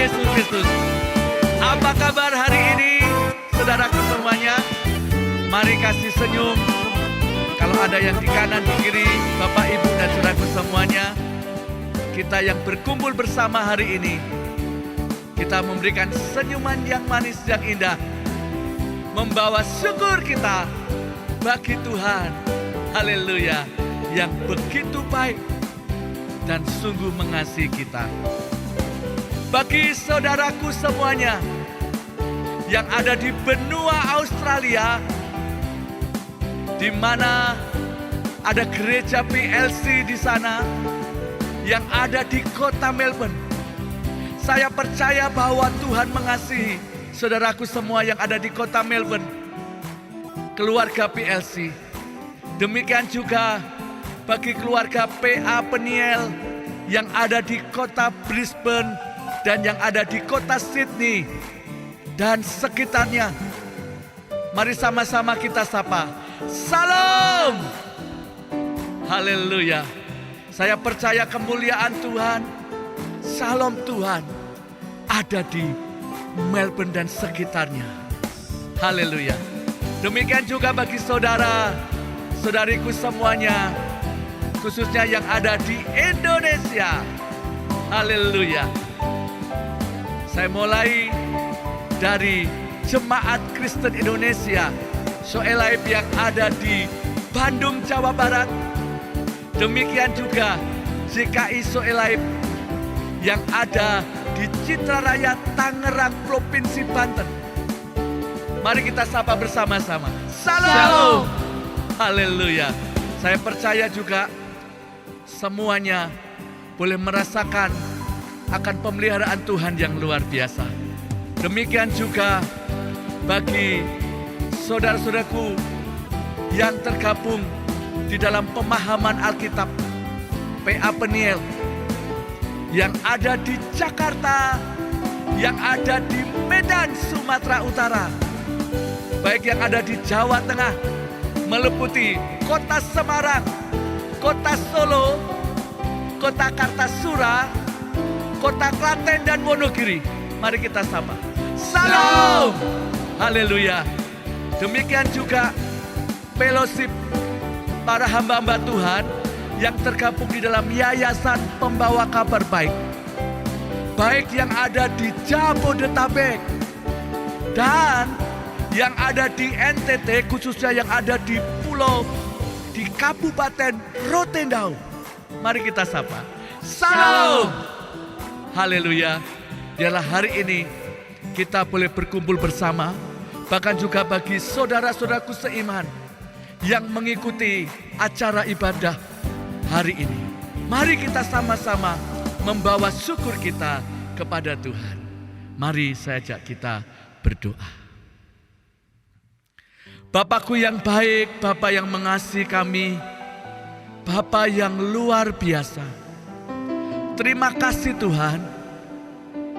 Yesus Kristus. Apa kabar hari ini, saudaraku semuanya? Mari kasih senyum. Kalau ada yang di kanan, di kiri, Bapak, Ibu, dan saudaraku semuanya, kita yang berkumpul bersama hari ini, kita memberikan senyuman yang manis, yang indah, membawa syukur kita bagi Tuhan, haleluya, yang begitu baik dan sungguh mengasihi kita. Bagi saudaraku semuanya yang ada di benua Australia, di mana ada gereja PLC di sana, yang ada di kota Melbourne, saya percaya bahwa Tuhan mengasihi saudaraku semua yang ada di kota Melbourne, keluarga PLC. Demikian juga bagi keluarga PA Peniel yang ada di kota Brisbane dan yang ada di kota Sydney dan sekitarnya. Mari sama-sama kita sapa, Salam. Haleluya. Saya percaya kemuliaan Tuhan, Shalom Tuhan ada di Melbourne dan sekitarnya. Haleluya. Demikian juga bagi saudara-saudariku semuanya, khususnya yang ada di Indonesia. Haleluya. Saya mulai dari Jemaat Kristen Indonesia Soelaib yang ada di Bandung, Jawa Barat. Demikian juga JKI Soelaib yang ada di Citra Raya, Tangerang, Provinsi Banten. Mari kita sapa bersama-sama. Salam. Haleluya. Saya percaya juga semuanya boleh merasakan akan pemeliharaan Tuhan yang luar biasa. Demikian juga bagi saudara-saudaraku yang tergabung di dalam pemahaman Alkitab, PA Peniel, yang ada di Jakarta, yang ada di Medan, Sumatera Utara, baik yang ada di Jawa Tengah, meliputi kota Semarang, kota Solo, kota Kartasura, kota Klaten dan Wonogiri. Mari kita sapa. Salam. Haleluya. Demikian juga fellowship para hamba-hamba Tuhan yang tergabung di dalam Yayasan Pembawa Kabar Baik, baik yang ada di Jabodetabek dan yang ada di NTT, khususnya yang ada di pulau di Kabupaten Rotendau. Mari kita sapa. Salam. Haleluya. Biarlah hari ini kita boleh berkumpul bersama, bahkan juga bagi saudara-saudaraku seiman yang mengikuti acara ibadah hari ini. Mari kita sama-sama membawa syukur kita kepada Tuhan. Mari saya ajak kita berdoa. Bapakku yang baik, Bapa yang mengasihi kami, Bapa yang luar biasa. Terima kasih Tuhan,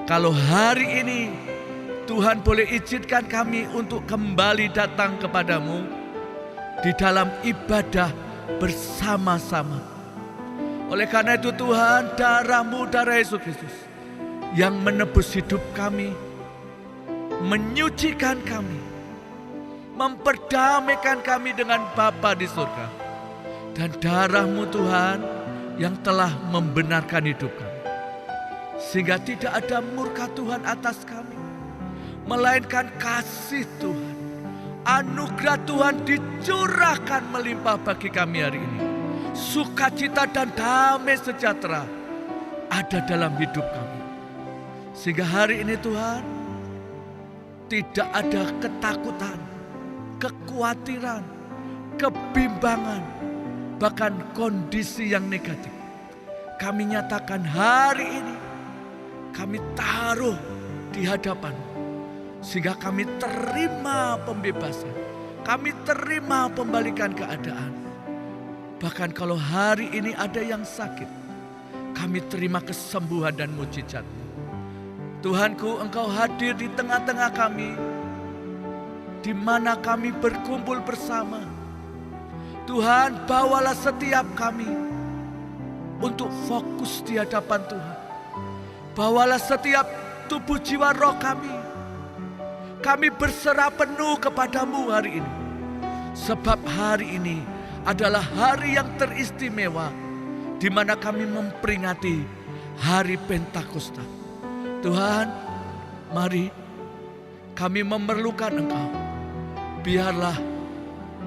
kalau hari ini Tuhan boleh izinkan kami untuk kembali datang kepadamu di dalam ibadah bersama-sama. Oleh karena itu Tuhan, darah-Mu, darah Yesus Kristus yang menebus hidup kami, menyucikan kami, memperdamaikan kami dengan Bapa di surga. Dan darah-Mu Tuhan yang telah membenarkan hidup kami, sehingga tidak ada murka Tuhan atas kami, melainkan kasih Tuhan, anugerah Tuhan dicurahkan melimpah bagi kami hari ini. Sukacita dan damai sejahtera ada dalam hidup kami. Sehingga hari ini Tuhan, tidak ada ketakutan, kekhawatiran, kebimbangan, bahkan kondisi yang negatif. Kami nyatakan hari ini, kami taruh di hadapan, sehingga kami terima pembebasan, kami terima pembalikan keadaan. Bahkan kalau hari ini ada yang sakit, kami terima kesembuhan dan mujizat-Mu. Tuhanku, Engkau hadir di tengah-tengah kami, di mana kami berkumpul bersama. Tuhan, bawalah setiap kami untuk fokus di hadapan Tuhan. Bawalah setiap tubuh jiwa roh kami. Kami berserah penuh kepadamu hari ini. Sebab hari ini adalah hari yang teristimewa, di mana kami memperingati hari Pentakosta. Tuhan, mari kami memerlukan Engkau. Biarlah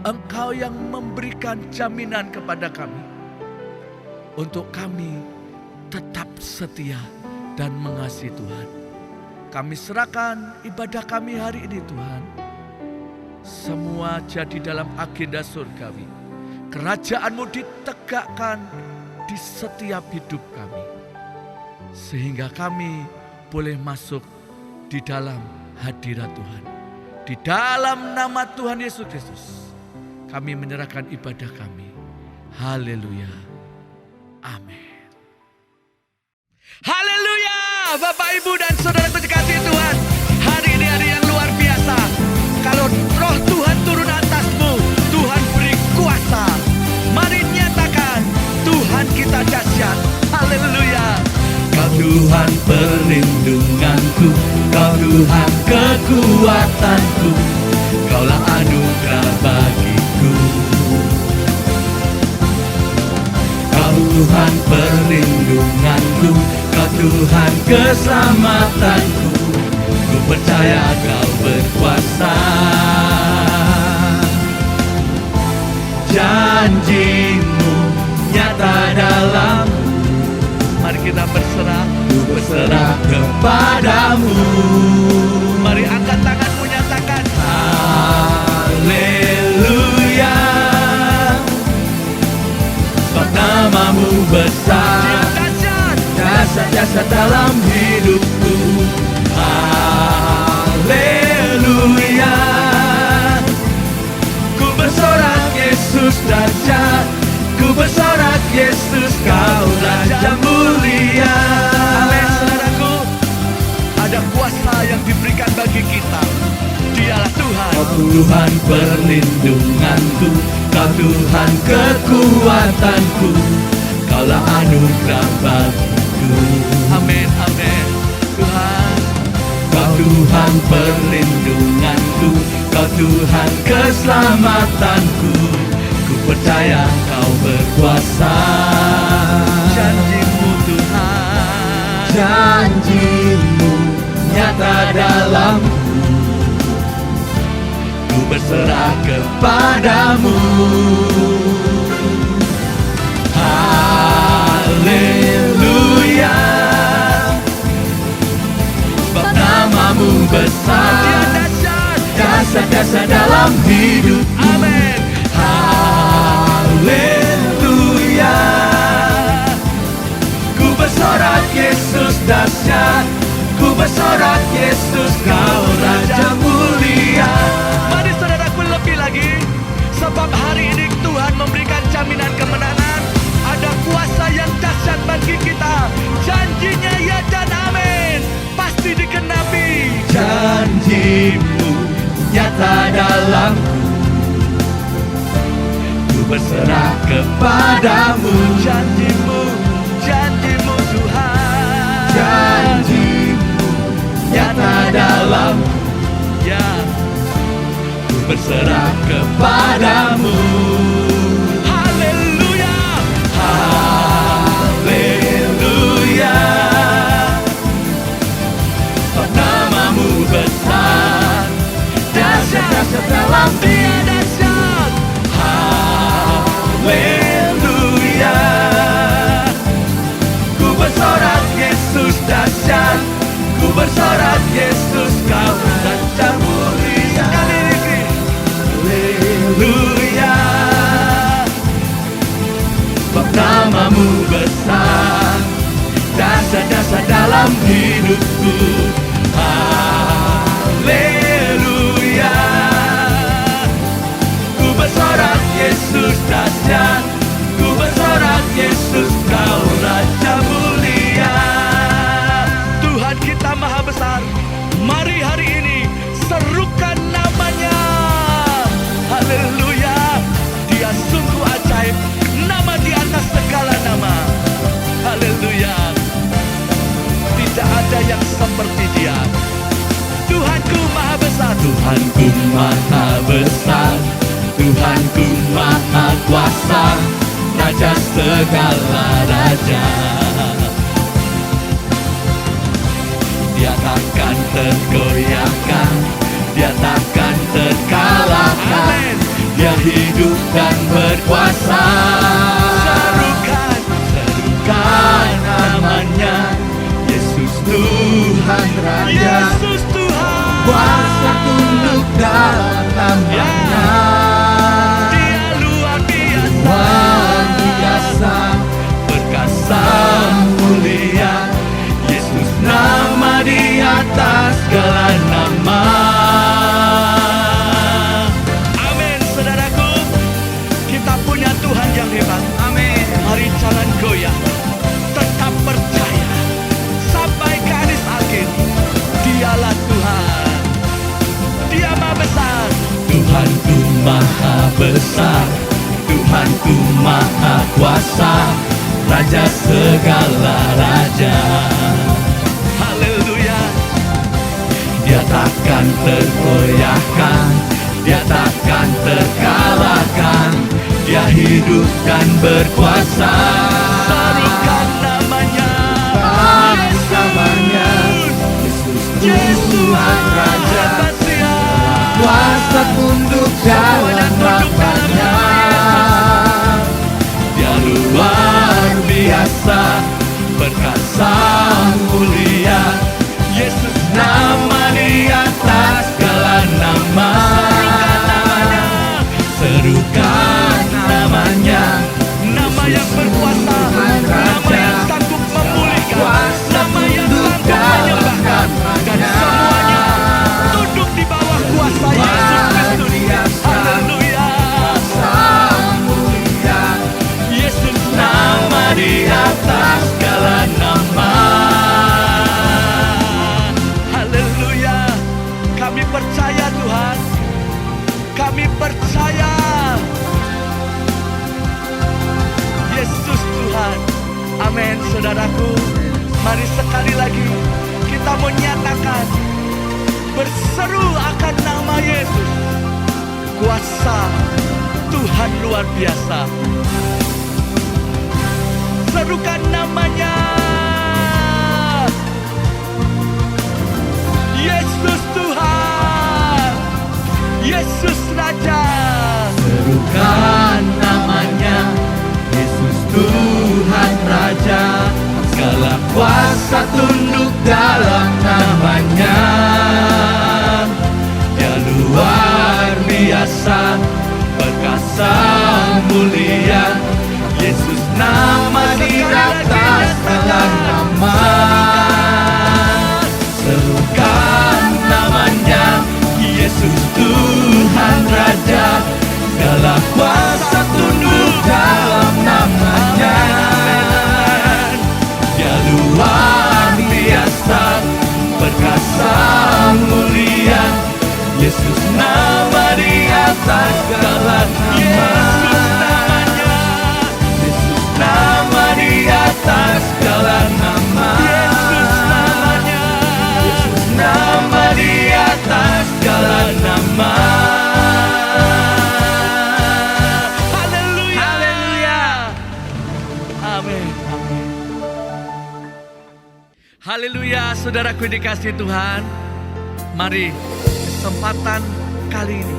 Engkau yang memberikan jaminan kepada kami, untuk kami tetap setia dan mengasihi Tuhan. Kami serahkan ibadah kami hari ini Tuhan. Semua jadi dalam agenda surgawi. Kerajaan-Mu ditegakkan di setiap hidup kami. Sehingga kami boleh masuk di dalam hadirat Tuhan. Di dalam nama Tuhan Yesus Kristus, kami menyerahkan ibadah kami. Haleluya. Amin. Haleluya. Bapak, Ibu, dan saudara dikasihi Tuhan, hari ini hari yang luar biasa. Kalau roh Tuhan turun atasmu, Tuhan beri kuasa. Mari nyatakan, Tuhan kita dahsyat. Haleluya. Kau Tuhan perlindunganku, Kau Tuhan kekuatanku, Kaulah anugerah bagiku. Kau Tuhan perlindunganku, Kau Tuhan keselamatanku, ku percaya Kau berkuasa. Janji-Mu nyata dalam, Mari kita berserah. ku berserah kepadamu. Mari angkat tanganmu, nyatakan. Haleluya, sebab nama-Mu besar, Dia dahsyat. jasa-jasa dalam hidupku. Haleluya, ku bersorak Yesus dahsyat, ku bersorak Yesus Kau Raja mulia. Amin, saudaraku. Ada kuasa yang diberikan bagi kita. Dialah Tuhan. Kau Tuhan perlindunganku, Kau Tuhan kekuatanku, Kaulah anugerah bagiku. Amin, amin. Tuhan, Kau Tuhan perlindunganku, Kau Tuhan keselamatanku, ku percaya Kau berkuasa. janji-Mu Tuhan. Janji-Mu nyata dalam, ku berserah kepadamu. Haleluya, sebab nama-Mu Dia besar, dahsyat. jasa-jasa dalam hidup. Amin. Haleluya, ku bersorak Yesus dahsyat, ku bersorak Yesus Kau Raja mulia. Mari saudaraku, lebih lagi. Sebab hari ini Tuhan memberikan jaminan kemenangan. Ada kuasa yang dahsyat bagi kita. Janjinya ya dan amin. Pasti dikenapi. Janji-Mu nyata dalamku, ku berserah kepadamu. Janji-Mu, janji-Mu Tuhan. Janji-Mu nyata dalamku, Ya, ku berserah kepadamu. haleluya. Haleluya, sebab nama-Mu besar, dahsyat-dahsyat dalam Dia dahsyat. Haleluya, ku bersorak Yesus dahsyat, ku bersorak Yesus Kau Raja mulia. Sekali lagi. Haleluya, sebab nama-Mu besar, dahsyat-dahsyat dalam hidupku. Haleluya, ku bersorak Yesus dahsyat, ku bersorak Yesus Kau Raja mulia. Tuhan kita maha besar. Mari hari ini serukan namanya. Haleluya. Dia sungguh ajaib. Nama di atas segala nama. Haleluya. Tidak ada yang seperti maha besar, Tuhanku maha kuasa, Raja segala raja. Dia takkan tergoyahkan, Dia takkan terkalahkan. Dia hidup dan berkuasa. Serukan namanya, Yesus Tuhan Raja. Yesus Tuhan, Kuasa tunduk dalam namanya. Dia luar biasa. Luar biasa, perkasa mulia, Yesus nama di atas segala nama. Amin, saudaraku. Kita punya Tuhan yang hebat. Amin. Mari jangan goyah, tetap percaya sampai garis akhir. Dialah Tuhan, Dia maha besar. Tuhanku maha besar, Tuhanku maha kuasa, Raja segala raja. Haleluya. Dia takkan tergoyahkan, Dia takkan terkalahkan. Dia hidup dan berkuasa. Serukan namanya, Namanya Yesus Yesus Tuhan Raja. Raja. Kuasa tunduk dalam namanya. Dia luar biasa, perkasa mulia, Yesus nama di atas segala nama. Serukan namanya, nama yang berkuasa, nama yang sanggup memulihkan, nama yang sanggup menyembuhkan, dan semuanya tunduk di bawah kuasa Yesus Kristus. Haleluya. mulia, Yesus nama di atas segala nama. Haleluya. Kami percaya Tuhan, kami percaya Yesus Tuhan. Amin, saudaraku. Mari sekali lagi kita menyatakan, berseru akan nama Yesus. Kuasa Tuhan luar biasa. Serukan namanya, Yesus Tuhan, Yesus Raja. Serukan namanya, Yesus Tuhan Raja. Segala kuasa tunduk dalam namanya. Dia luar biasa, perkasa mulia, Yesus nama di atas segala nama. Serukan namanya, Yesus Tuhan Raja. Segala kuasa tunduk dalam namanya. Dia luar biasa, perkasa mulia, Yesus nama di atas segala nama. Yesus nama di atas segala nama. Yesus namanya, Yesus nama di atas segala nama. haleluya, haleluya, amin, amin. Haleluya, saudaraku dikasih Tuhan. Mari kesempatan kali ini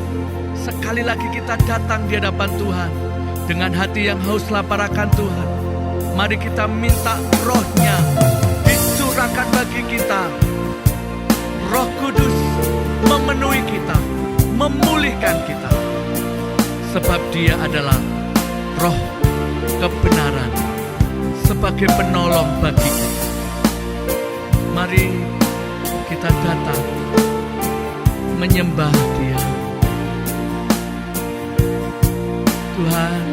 sekali lagi kita datang di hadapan Tuhan dengan hati yang haus lapar akan Tuhan. Mari kita minta roh-Nya dicurahkan bagi kita. Roh Kudus memenuhi kita, memulihkan kita. Sebab Dia adalah roh kebenaran sebagai penolong bagi kita. Mari kita datang menyembah Dia. Tuhan,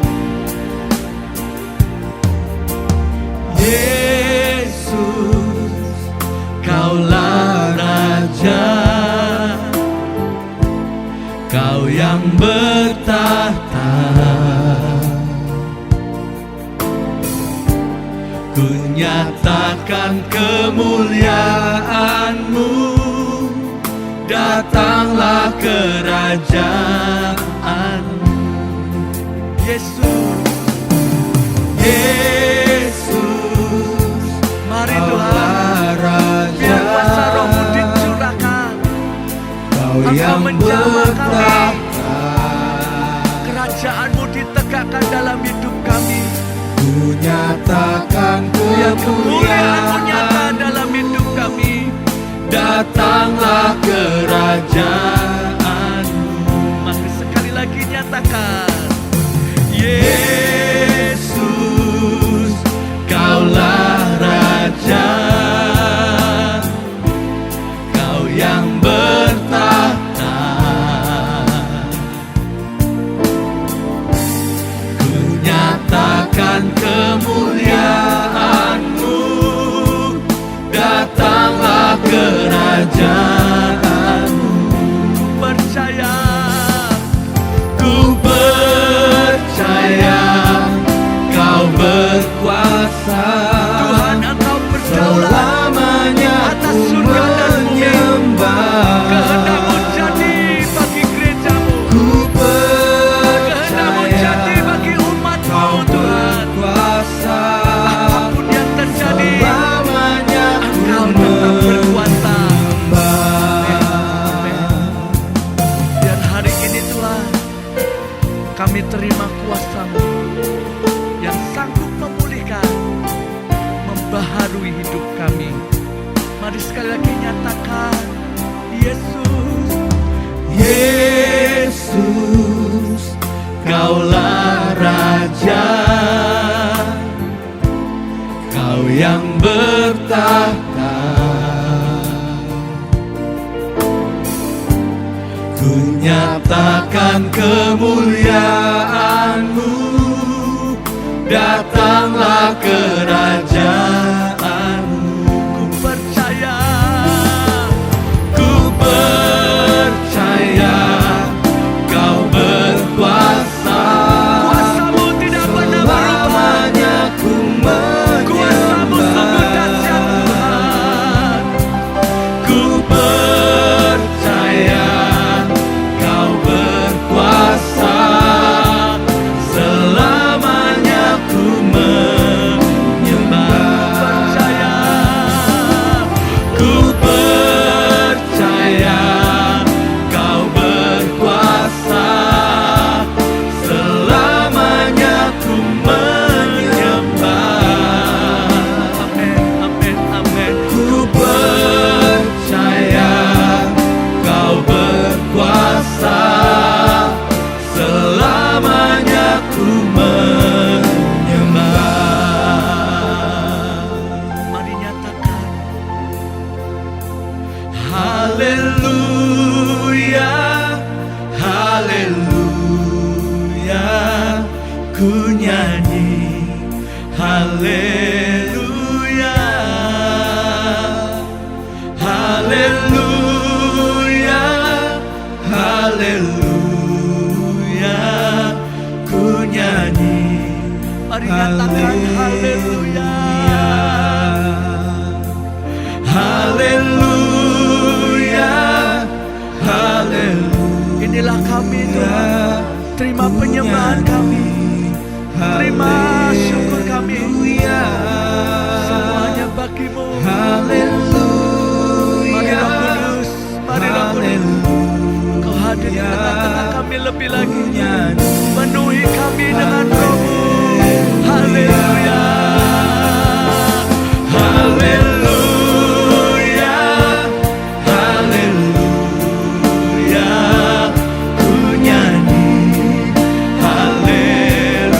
Yesus, Kaulah Raja, Kau yang bertahta. Ku nyatakan kemuliaan-Mu datanglah kerajaan-Mu. Yesus, Yesus, mari Tuhan, Kaulah Raja, biar kuasa Roh-Mu dicurahkan. Kau Engkau yang menjamah kami. bertahta. Kerajaan-Mu ditegakkan dalam hidup kami. Ku nyatakan Biar kemuliaan-Mu nyata kemuliaan, dalam hidup kami. datanglah kerajaan-Mu. Mari sekali lagi nyatakan, Yesus, Kaulah Raja, Kau yang bertahta. Ku nyatakan kemuliaan-Mu, datanglah kerajaan-Mu. percaya Ku percaya Kau berkuasa, Tuhan, Engkau berdaulat selamanya atas ku surga dan bumi. menyembah. Kehendak-Mu jadi bagi gereja-Mu. Ku Kehendak-Mu jadi percaya bagi umat-Mu, Kau Tuhan. berkuasa, Apapun yang terjadi, selamanya ku Engkau tetap berkuasa. menyembah. Dan hari ini Tuhan, kami terima kuasa-Mu yang sanggup memulihkan, membaharui hidup kami. Mari sekali lagi nyatakan, Yesus, Yesus, Kaulah Raja, Kau yang bertahta. Ku nyatakan kemuliaan-Mu, datanglah kerajaan-Mu. ku percaya Ku percaya Kau berkuasa, kuasa-Mu tidak pernah berubah. selamanya ku Kuasa-Mu sungguh dahsyat, menyembah. Tuhan. Ku percaya Kau berkuasa, selamanya ku menyembah. Ku percaya Kau berkuasa, selamanya ku menyembah. Amin, amin, amin. Ku percaya Kau berkuasa, selamanya ku menyembah. Mari nyatakan, Haleluya, haleluya, ku nyanyi haleluya, haleluya, haleluya, ku nyanyi mari nyatakan haleluya. Haleluya, haleluya. Inilah kami Tuhan, terima penyembahan kami, terima syukur kami, semuanya bagi-Mu. Haleluya. Mari Roh Kudus, mari Roh Kudus, Kau hadir di tengah-tengah kami lebih lagi, penuhi kami dengan Roh-Mu. Haleluya. Haleluya, haleluya, ku nyanyi haleluya,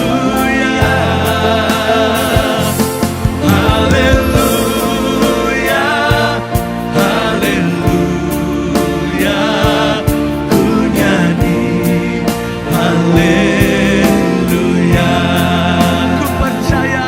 haleluya, haleluya, ku nyanyi haleluya. Ku percaya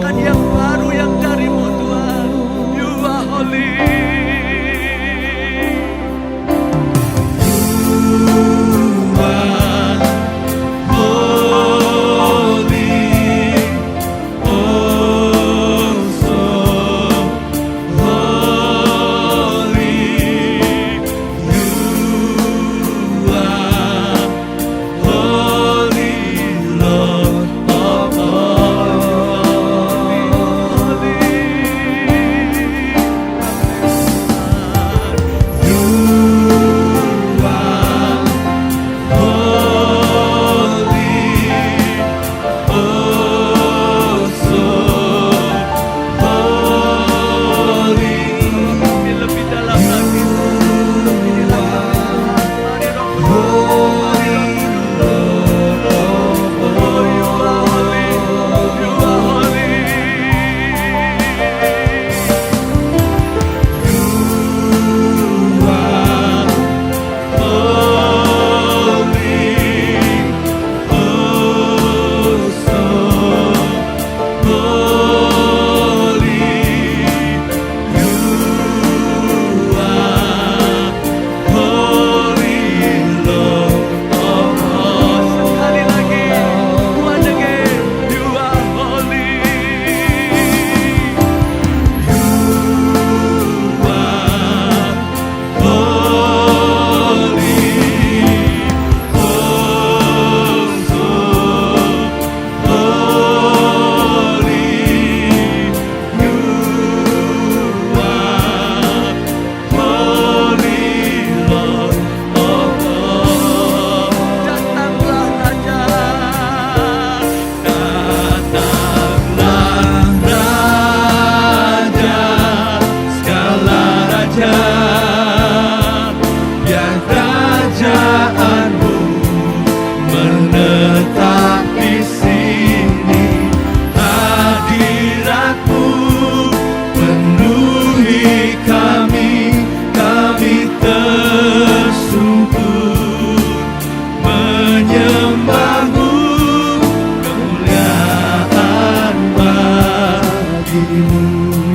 kerajaan yang baru yang dari-Mu Tuhan. You are holy.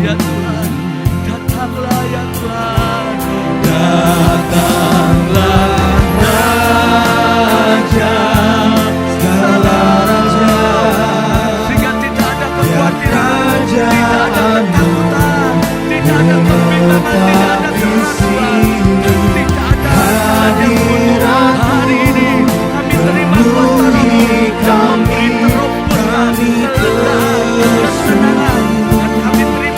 Ya Tuhan, datanglah ya Tuhan. Datanglah Raja, segala raja, Sehingga tidak ada kekhawatiran, tidak ada ketakutan, tidak ada perbincangan, tidak ada keraguan, dan tidak ada yang buruk. Hari ini kami terima kuasa-Mu yang memberi terobosan, kelendahan, kesenangan, dan kami terima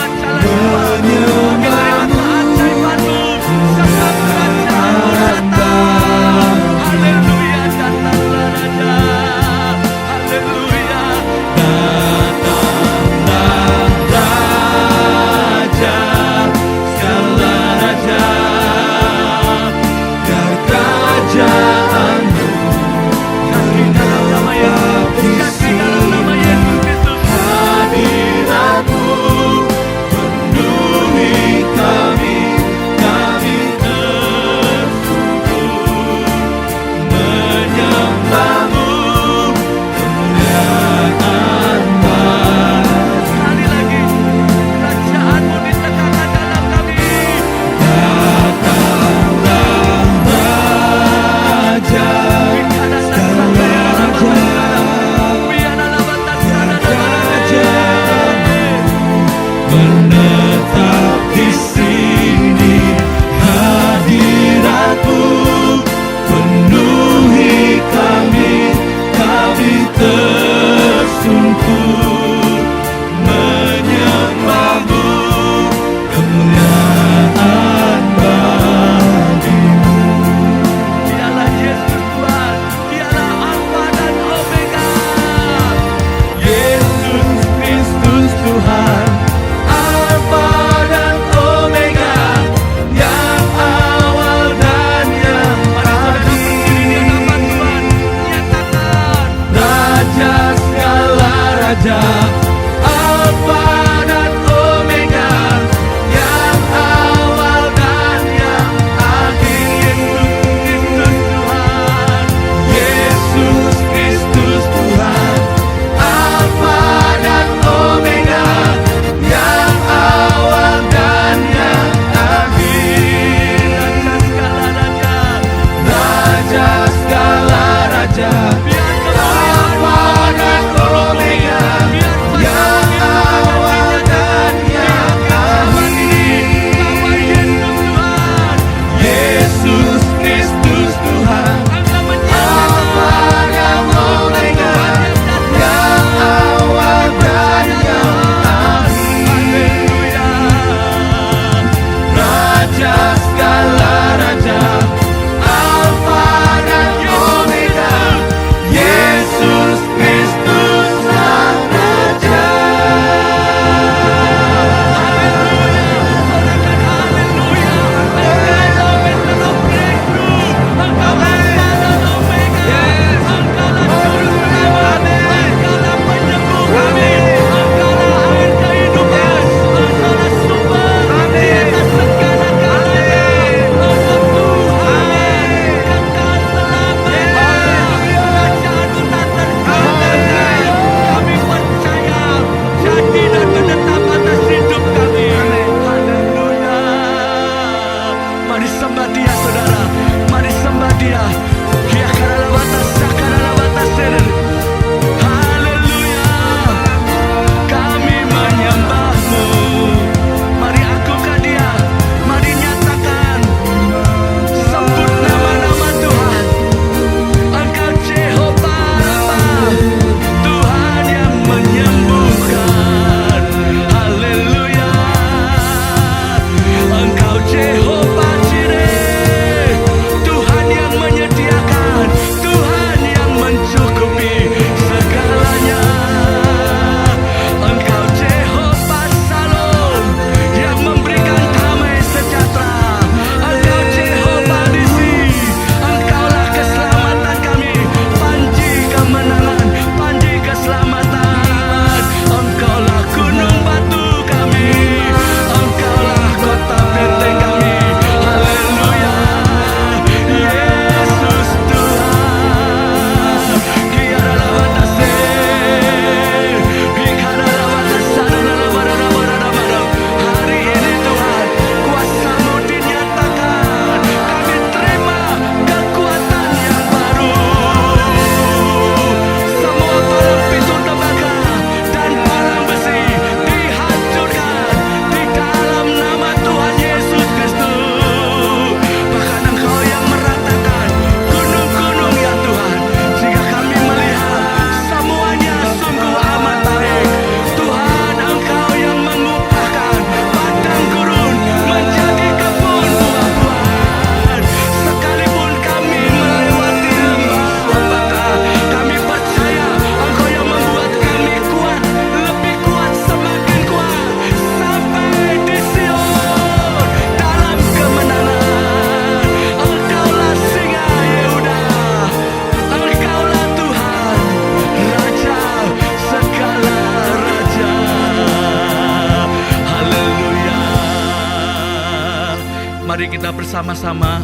Mari kita bersama-sama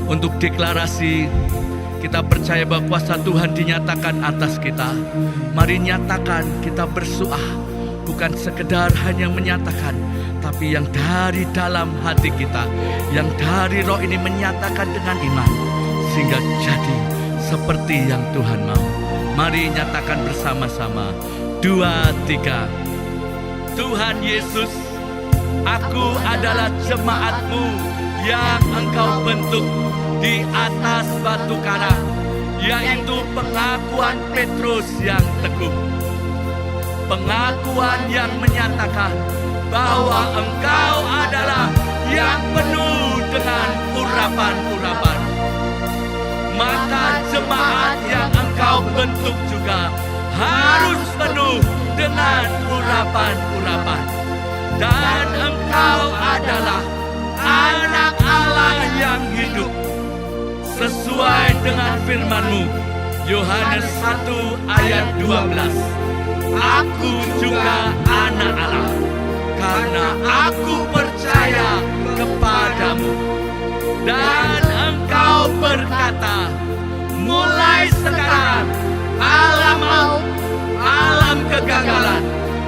untuk deklarasi. Kita percaya bahwa kuasa Tuhan dinyatakan atas kita. Mari nyatakan, kita bersuah, bukan sekedar hanya menyatakan, tapi yang dari dalam hati kita, yang dari roh ini menyatakan dengan iman, sehingga jadi seperti yang Tuhan mau. Mari nyatakan bersama-sama. 2, 3. Tuhan Yesus, aku adalah jemaat-Mu yang Engkau bentuk di atas batu karang, yaitu pengakuan Petrus yang teguh. Pengakuan yang menyatakan bahwa Engkau adalah yang penuh dengan urapan-urapan. Maka jemaat yang Engkau bentuk juga harus penuh dengan urapan-urapan. Dan Engkau adalah anak Allah yang hidup sesuai dengan firman-Mu. Yohanes 1 ayat 12. Aku juga anak Allah, karena aku percaya kepadamu. Dan Engkau berkata, mulai sekarang alam maut, alam kegagalan,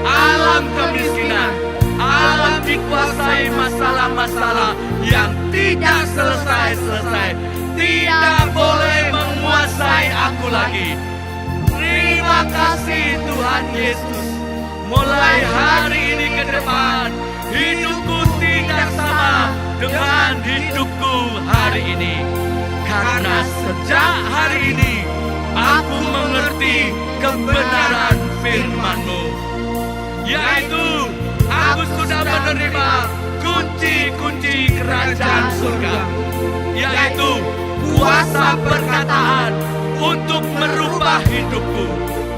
alam kemiskinan, alam dikuasai masalah-masalah yang tidak selesai-selesai, tidak boleh menguasai aku lagi. Terima kasih Tuhan Yesus. Mulai hari ini ke depan, hidupku tidak sama dengan hidupku hari ini. Karena sejak hari ini, aku mengerti kebenaran firman-Mu, yaitu aku sudah menerima kunci-kunci kerajaan surga, yaitu kuasa perkataan untuk merubah hidupku,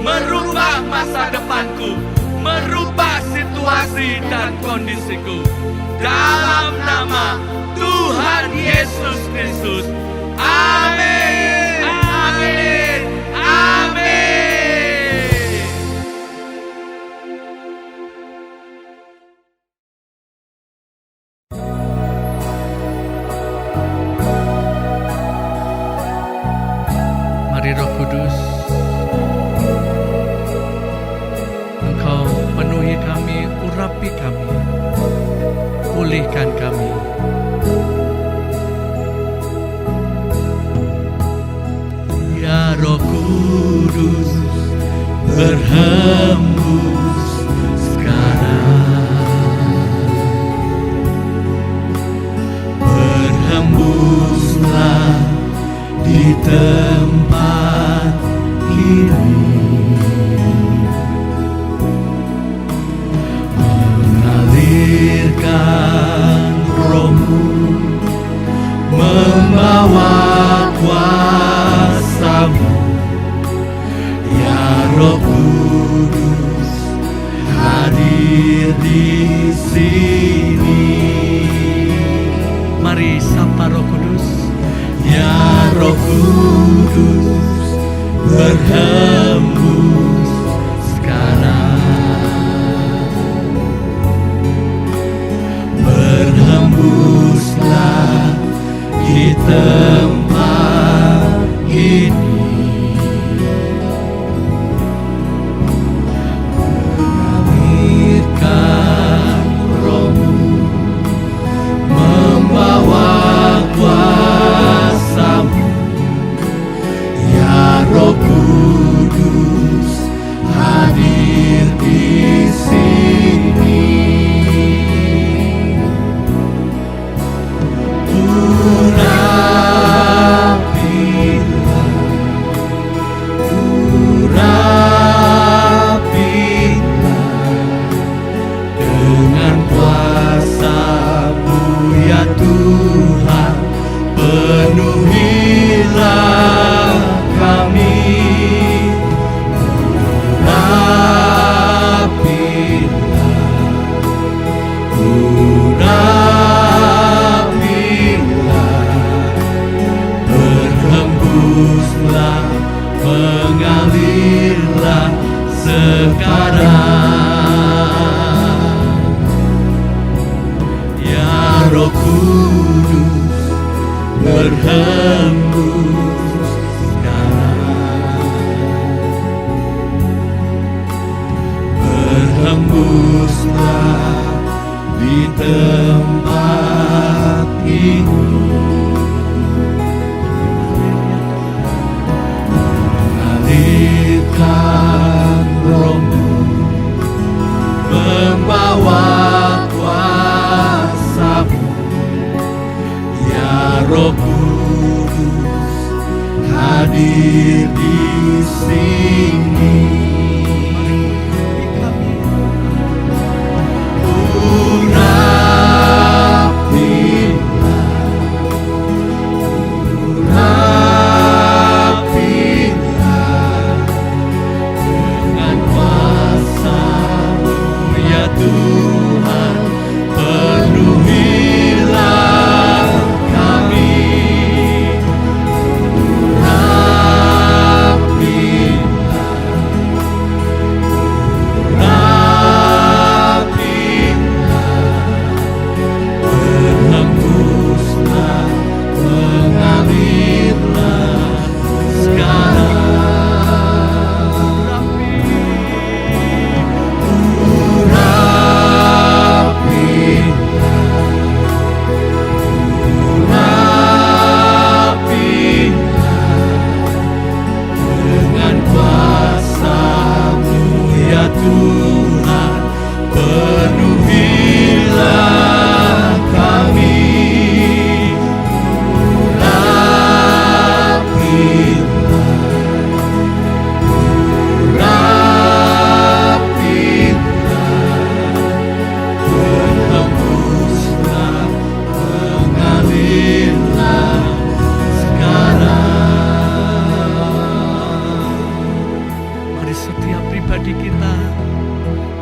merubah masa depanku, merubah situasi dan kondisiku. Dalam nama Tuhan Yesus Kristus. Amin. Amin. Amin. Mari Roh Kudus, Engkau penuhi kami, urapi kami, pulihkan kami. Ya Roh Kudus, berhembus sekarang, berhembuslah di tempat ini, mengalirkan Roh-Mu, membawa kuasa-Mu. Ya Roh Kudus, di tempat ini. Alirkan Roh-Mu, membawa kuasa-Mu, ya Roh Kudus, hadir di sini.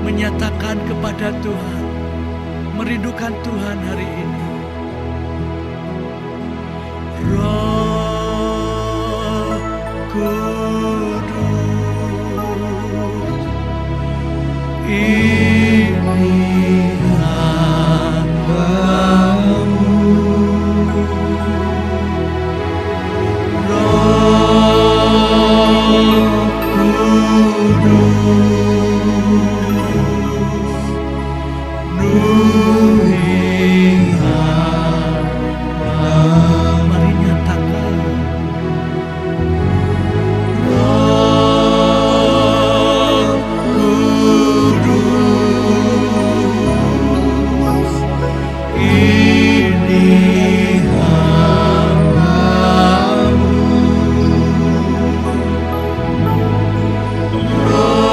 Menyatakan kepada Tuhan, merindukan Tuhan hari ini. Roh Kudus, ini hambamu. Roh Kudus, mari nyatakan Roh Kudus, ini hambamu. Roh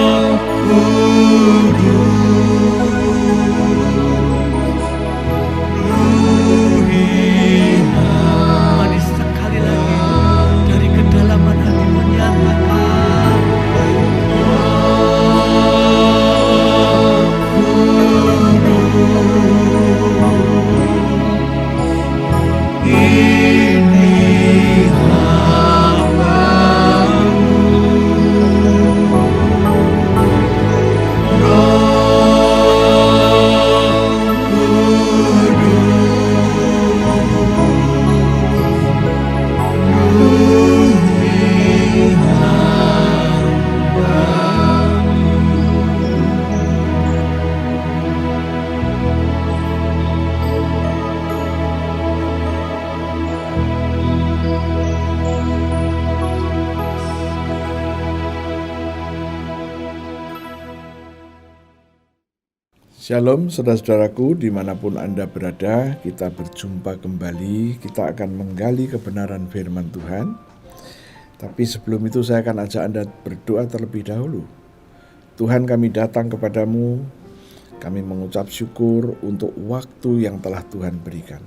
Kudus, Shalom saudara-saudaraku, dimanapun Anda berada, kita berjumpa kembali. Kita akan menggali kebenaran firman Tuhan. Tapi sebelum itu saya akan ajak Anda berdoa terlebih dahulu. Tuhan, kami datang kepadamu, kami mengucap syukur untuk waktu yang telah Tuhan berikan.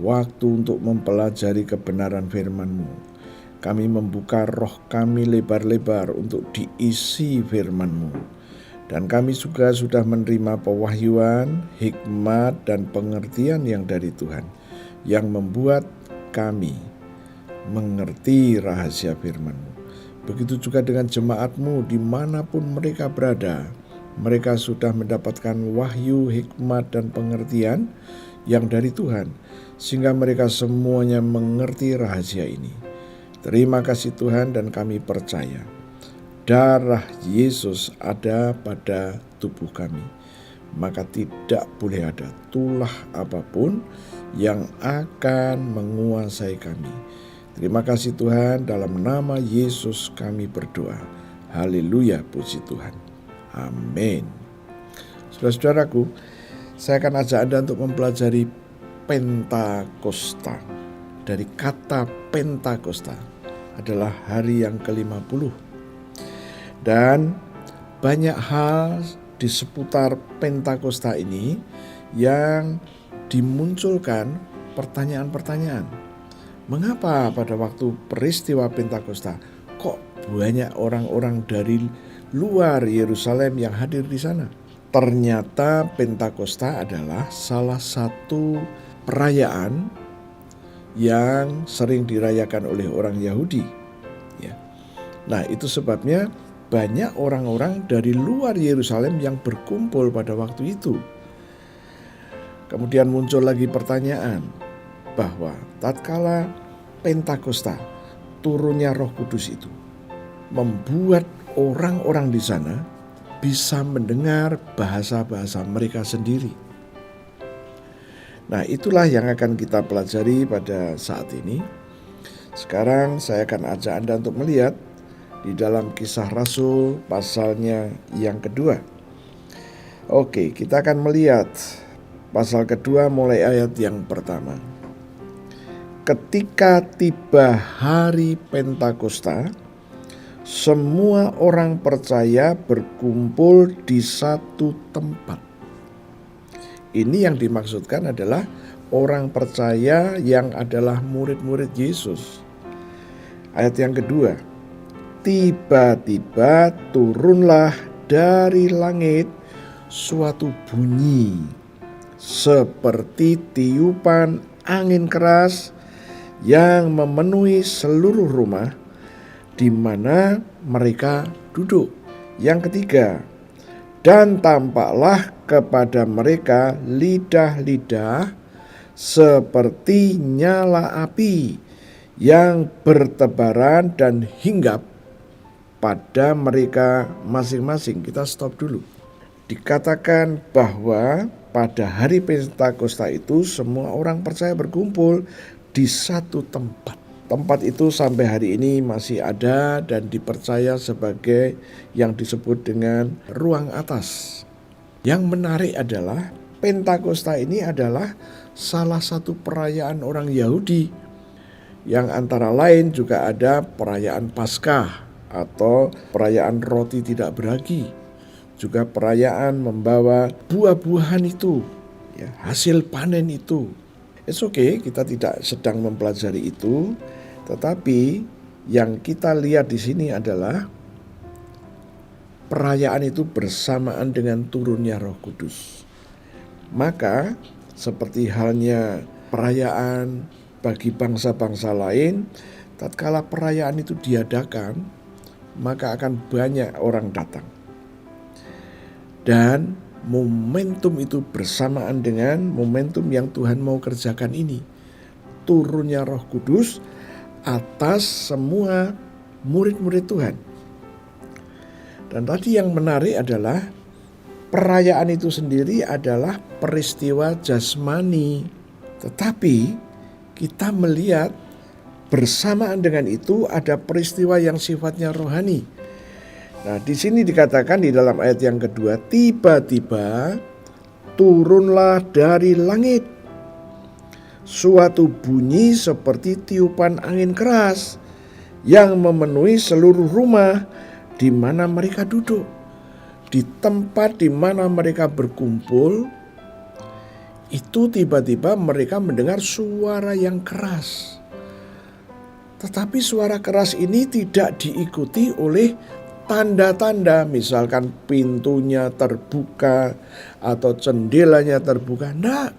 Waktu untuk mempelajari kebenaran firman-Mu. Kami membuka roh kami lebar-lebar untuk diisi firman-Mu. Dan kami juga sudah menerima pewahyuan, hikmat, dan pengertian yang dari Tuhan, yang membuat kami mengerti rahasia firman-Mu. Begitu juga dengan jemaat-Mu dimanapun mereka berada, mereka sudah mendapatkan wahyu, hikmat, dan pengertian yang dari Tuhan, sehingga mereka semuanya mengerti rahasia ini. Terima kasih Tuhan, dan kami percaya darah Yesus ada pada tubuh kami, maka tidak boleh ada tulah apapun yang akan menguasai kami. Terima kasih Tuhan, dalam nama Yesus kami berdoa. Haleluya, puji Tuhan. Amin. Saudara-saudaraku, saya akan ajak Anda untuk mempelajari Pentakosta. Dari kata Pentakosta adalah hari yang ke-50. Dan banyak hal di seputar Pentakosta ini yang dimunculkan pertanyaan-pertanyaan. Mengapa pada waktu peristiwa Pentakosta kok banyak orang-orang dari luar Yerusalem yang hadir di sana? Ternyata Pentakosta adalah salah satu perayaan yang sering dirayakan oleh orang Yahudi. Ya. Nah, itu sebabnya banyak orang-orang dari luar Yerusalem yang berkumpul pada waktu itu. Kemudian muncul lagi pertanyaan bahwa tatkala Pentakosta, turunnya Roh Kudus itu membuat orang-orang di sana bisa mendengar bahasa-bahasa mereka sendiri. Nah, itulah yang akan kita pelajari pada saat ini. Sekarang saya akan ajak Anda untuk melihat di dalam Kisah Rasul pasalnya yang kedua. Oke, kita akan melihat pasal kedua mulai ayat yang pertama. Ketika tiba hari Pentakosta, semua orang percaya berkumpul di satu tempat. Ini yang dimaksudkan adalah orang percaya yang adalah murid-murid Yesus. Ayat yang kedua, tiba-tiba turunlah dari langit suatu bunyi seperti tiupan angin keras yang memenuhi seluruh rumah di mana mereka duduk. Yang ketiga, dan tampaklah kepada mereka lidah-lidah seperti nyala api yang bertebaran dan hinggap pada mereka masing-masing. Kita stop dulu. Dikatakan bahwa pada hari Pentakosta itu semua orang percaya berkumpul di satu tempat. Tempat itu sampai hari ini masih ada dan dipercaya sebagai yang disebut dengan ruang atas. Yang menarik adalah Pentakosta ini adalah salah satu perayaan orang Yahudi, yang antara lain juga ada perayaan Paskah atau perayaan roti tidak beragi, juga perayaan membawa buah-buahan itu, ya, hasil panen itu. It's okay, kita tidak sedang mempelajari itu, tetapi yang kita lihat di sini adalah perayaan itu bersamaan dengan turunnya Roh Kudus. Maka seperti halnya perayaan bagi bangsa-bangsa lain, tatkala perayaan itu diadakan, maka akan banyak orang datang. Dan momentum itu bersamaan dengan momentum yang Tuhan mau kerjakan ini. Turunnya Roh Kudus atas semua murid-murid Tuhan. Dan tadi yang menarik adalah perayaan itu sendiri adalah peristiwa jasmani. Tetapi kita melihat bersamaan dengan itu ada peristiwa yang sifatnya rohani. Nah, di sini dikatakan di dalam ayat yang kedua, tiba-tiba turunlah dari langit suatu bunyi seperti tiupan angin keras yang memenuhi seluruh rumah di mana mereka duduk. Di tempat di mana mereka berkumpul, itu tiba-tiba mereka mendengar suara yang keras. Tetapi suara keras ini tidak diikuti oleh tanda-tanda, misalkan pintunya terbuka atau jendelanya terbuka. Tidak.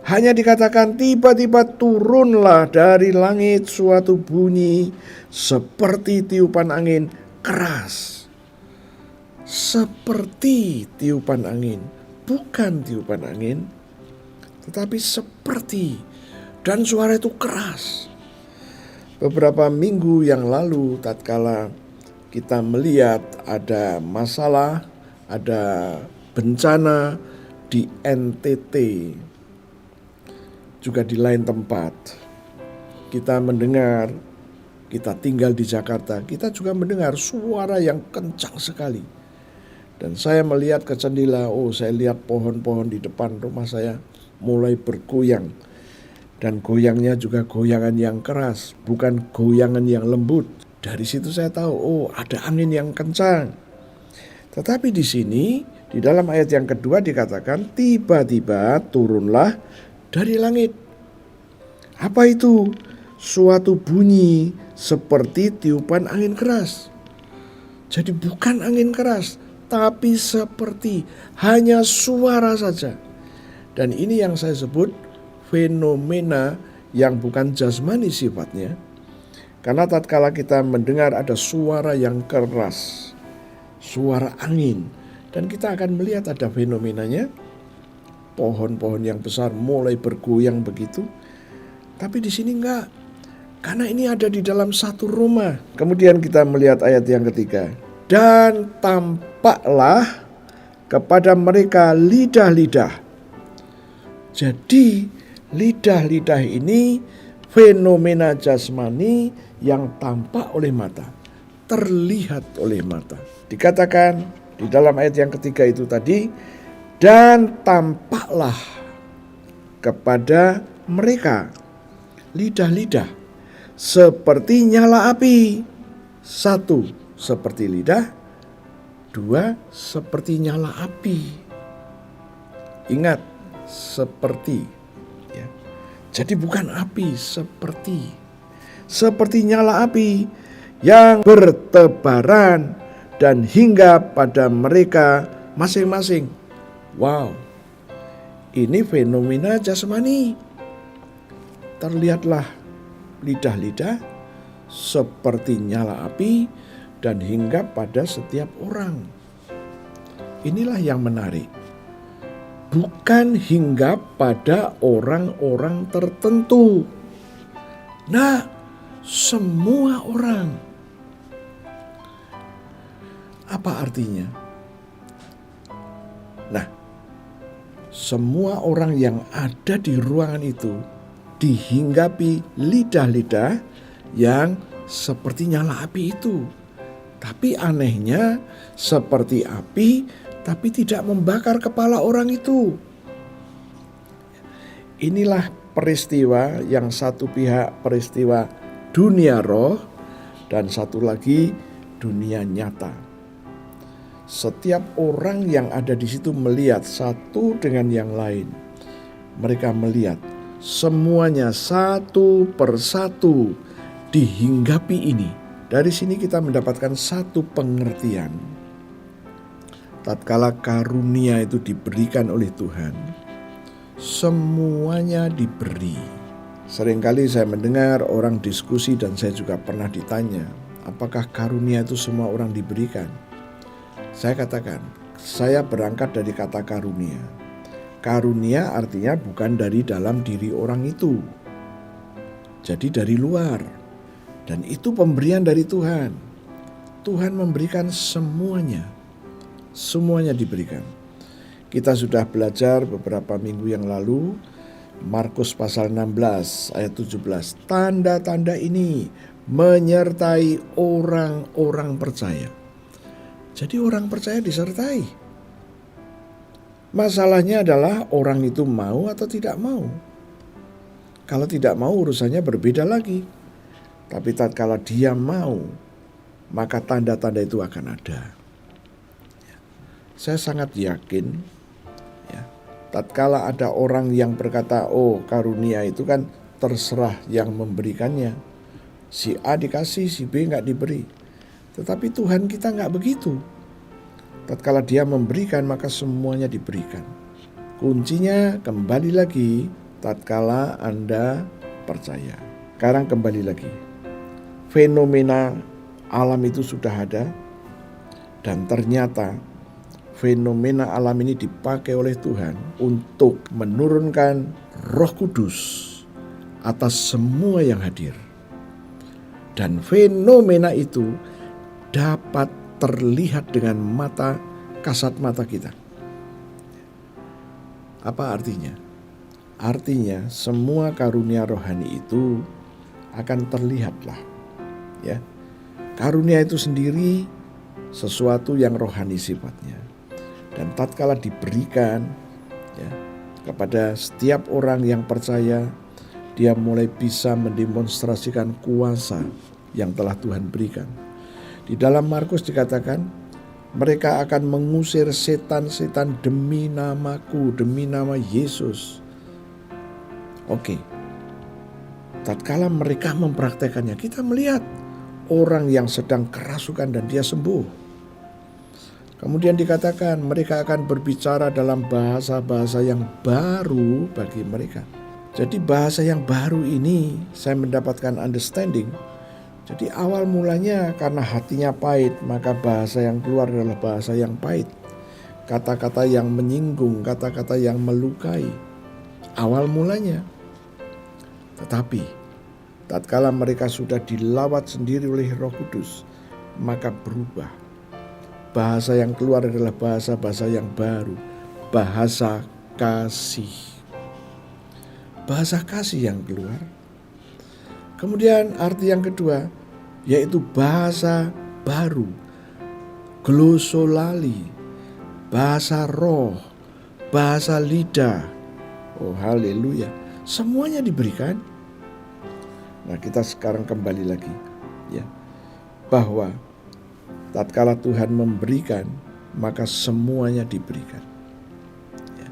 Hanya dikatakan tiba-tiba turunlah dari langit suatu bunyi seperti tiupan angin keras. Seperti tiupan angin, bukan tiupan angin, tetapi seperti, dan suara itu keras. Beberapa minggu yang lalu tatkala kita melihat ada masalah, ada bencana di NTT, juga di lain tempat. Kita mendengar, kita tinggal di Jakarta, kita juga mendengar suara yang kencang sekali. Dan saya melihat ke jendela, saya lihat pohon-pohon di depan rumah saya mulai bergoyang. Dan goyangnya juga goyangan yang keras, bukan goyangan yang lembut. Dari situ saya tahu, ada angin yang kencang. Tetapi di sini, di dalam ayat yang kedua dikatakan, tiba-tiba turunlah dari langit. Apa itu? Suatu bunyi seperti tiupan angin keras. Jadi bukan angin keras, tapi seperti hanya suara saja. Dan ini yang saya sebut fenomena yang bukan jasmani sifatnya. Karena tatkala kita mendengar ada suara yang keras, suara angin, dan kita akan melihat ada fenomenanya, pohon-pohon yang besar mulai bergoyang begitu. Tapi di sini enggak, karena ini ada di dalam satu rumah. Kemudian kita melihat ayat yang ketiga. Dan tampaklah kepada mereka lidah-lidah. Jadi lidah-lidah ini fenomena jasmani yang tampak oleh mata, terlihat oleh mata. Dikatakan di dalam ayat yang ketiga itu tadi, dan tampaklah kepada mereka lidah-lidah seperti nyala api. Satu, seperti lidah. Dua, seperti nyala api. Ingat, seperti. Ya. Jadi bukan api, seperti nyala api yang bertebaran dan hingga pada mereka masing-masing. Wow, ini fenomena jasmani. Terlihatlah lidah-lidah seperti nyala api dan hingga pada setiap orang. Inilah yang menarik. Bukan hingga pada orang-orang tertentu. Nah, semua orang. Apa artinya? Nah, semua orang yang ada di ruangan itu dihinggapi lidah-lidah yang seperti nyala api itu. Tapi anehnya seperti api tapi tidak membakar kepala orang itu. Inilah peristiwa yang satu pihak peristiwa dunia roh dan satu lagi dunia nyata. Setiap orang yang ada di situ melihat satu dengan yang lain. Mereka melihat semuanya satu persatu dihinggapi ini. Dari sini kita mendapatkan satu pengertian. Tatkala karunia itu diberikan oleh Tuhan, semuanya diberi. Seringkali saya mendengar orang diskusi dan saya juga pernah ditanya, apakah karunia itu semua orang diberikan? Saya katakan, saya berangkat dari kata karunia. Karunia artinya bukan dari dalam diri orang itu. Jadi dari luar. Dan itu pemberian dari Tuhan. Tuhan memberikan semuanya. Semuanya diberikan. Kita sudah belajar beberapa minggu yang lalu, Markus pasal 16 ayat 17. Tanda-tanda ini menyertai orang-orang percaya. Jadi orang percaya disertai. Masalahnya adalah orang itu mau atau tidak mau. Kalau tidak mau urusannya berbeda lagi. Tapi tatkala dia mau, maka tanda-tanda itu akan ada. Saya sangat yakin, tatkala ada orang yang berkata, karunia itu kan terserah yang memberikannya. Si A dikasih, si B nggak diberi. Tetapi Tuhan kita nggak begitu. Tatkala dia memberikan, maka semuanya diberikan. Kuncinya kembali lagi, tatkala Anda percaya. Sekarang kembali lagi. Fenomena alam itu sudah ada. Dan ternyata fenomena alam ini dipakai oleh Tuhan untuk menurunkan Roh Kudus atas semua yang hadir. Dan fenomena itu dapat terlihat dengan mata kasat mata kita. Apa artinya? Artinya semua karunia rohani itu akan terlihatlah. Ya. Karunia itu sendiri sesuatu yang rohani sifatnya. Dan tatkala diberikan ya, kepada setiap orang yang percaya, dia mulai bisa mendemonstrasikan kuasa yang telah Tuhan berikan. Di dalam Markus dikatakan, mereka akan mengusir setan-setan demi namaku, demi nama Yesus. Oke, tatkala mereka mempraktekannya, kita melihat orang yang sedang kerasukan dan dia sembuh. Kemudian dikatakan mereka akan berbicara dalam bahasa-bahasa yang baru bagi mereka. Jadi bahasa yang baru ini saya mendapatkan understanding. Jadi awal mulanya karena hatinya pahit, maka bahasa yang keluar adalah bahasa yang pahit. Kata-kata yang menyinggung, kata-kata yang melukai. Awal mulanya. Tetapi tatkala mereka sudah dilawat sendiri oleh Roh Kudus, maka berubah. Bahasa yang keluar adalah bahasa-bahasa yang baru, bahasa kasih. Bahasa kasih yang keluar. Kemudian arti yang kedua, yaitu bahasa baru, glosolali, bahasa roh, bahasa lidah. Oh haleluya, semuanya diberikan. Nah kita sekarang kembali lagi ya, bahwa tatkala Tuhan memberikan, maka semuanya diberikan. Ya.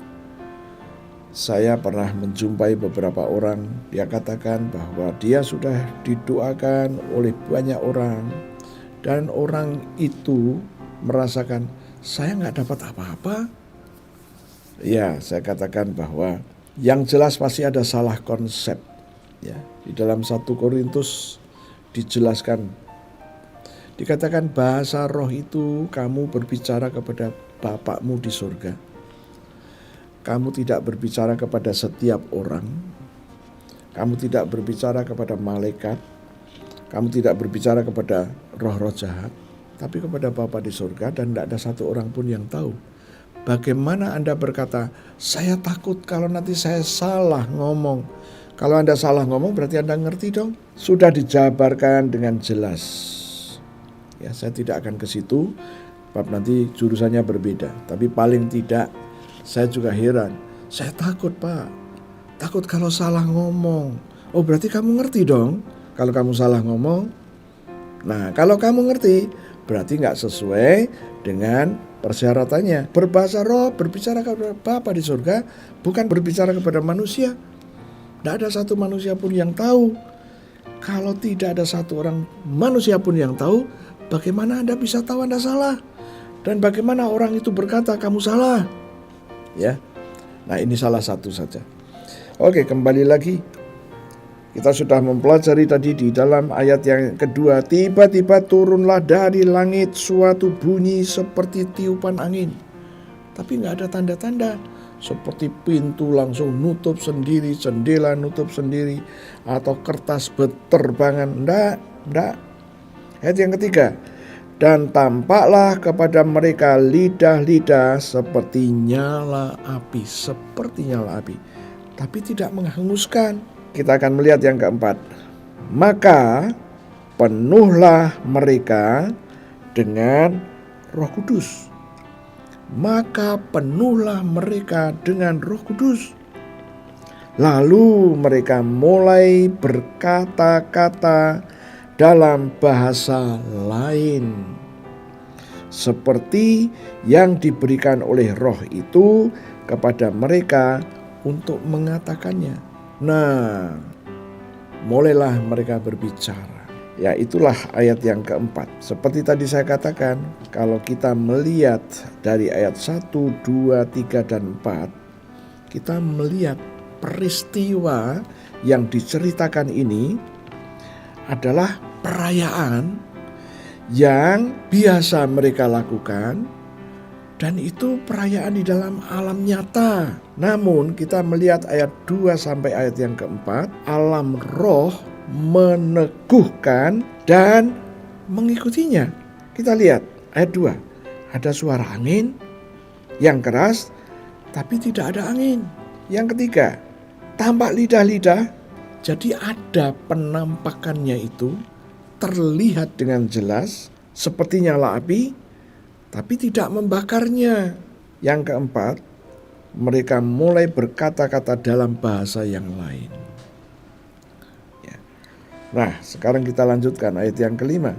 Saya pernah menjumpai beberapa orang, dia katakan bahwa dia sudah didoakan oleh banyak orang, dan orang itu merasakan, saya gak dapat apa-apa. Ya, saya katakan bahwa yang jelas pasti ada salah konsep. Ya, di dalam 1 Korintus dijelaskan, dikatakan bahasa roh itu kamu berbicara kepada Bapakmu di surga. Kamu tidak berbicara kepada setiap orang. Kamu tidak berbicara kepada malaikat. Kamu tidak berbicara kepada roh-roh jahat. Tapi kepada Bapa di surga, dan tidak ada satu orang pun yang tahu. Bagaimana Anda berkata, saya takut kalau nanti saya salah ngomong. Kalau Anda salah ngomong berarti Anda ngerti dong. Sudah dijabarkan dengan jelas. Ya, saya tidak akan ke situ, bab nanti jurusannya berbeda. Tapi paling tidak saya juga heran. Saya takut Pak, takut kalau salah ngomong. Oh berarti kamu ngerti dong kalau kamu salah ngomong. Nah kalau kamu ngerti berarti gak sesuai dengan persyaratannya. Berbahasa roh, berbicara kepada Bapa di surga, bukan berbicara kepada manusia. Tidak ada satu manusia pun yang tahu. Kalau tidak ada satu orang manusia pun yang tahu, bagaimana Anda bisa tahu Anda salah? Dan bagaimana orang itu berkata kamu salah? Ya, nah ini salah satu saja. Oke, kembali lagi. Kita sudah mempelajari tadi di dalam ayat yang kedua. Tiba-tiba turunlah dari langit suatu bunyi seperti tiupan angin. Tapi gak ada tanda-tanda. Seperti pintu langsung nutup sendiri, jendela nutup sendiri, atau kertas berterbangan. Enggak. Ayat yang ketiga. Dan tampaklah kepada mereka lidah-lidah seperti nyala api. Seperti nyala api. Tapi tidak menghanguskan. Kita akan melihat yang keempat. Maka penuhlah mereka dengan Roh Kudus. Maka penuhlah mereka dengan Roh Kudus. Lalu mereka mulai berkata-kata dalam bahasa lain, seperti yang diberikan oleh Roh itu kepada mereka untuk mengatakannya. Nah, mulailah mereka berbicara. Ya, itulah ayat yang keempat. Seperti tadi saya katakan, kalau kita melihat dari ayat 1, 2, 3, dan 4, kita melihat peristiwa yang diceritakan ini adalah perayaan yang biasa mereka lakukan, dan itu perayaan di dalam alam nyata. Namun kita melihat ayat 2 sampai ayat yang keempat, alam roh meneguhkan dan mengikutinya. Kita lihat ayat 2, ada suara angin yang keras tapi tidak ada angin. Yang ketiga, tampak lidah-lidah, jadi ada penampakannya itu, terlihat dengan jelas seperti nyala api, tapi tidak membakarnya. Yang keempat, mereka mulai berkata-kata dalam bahasa yang lain. Nah, sekarang kita lanjutkan ayat yang kelima.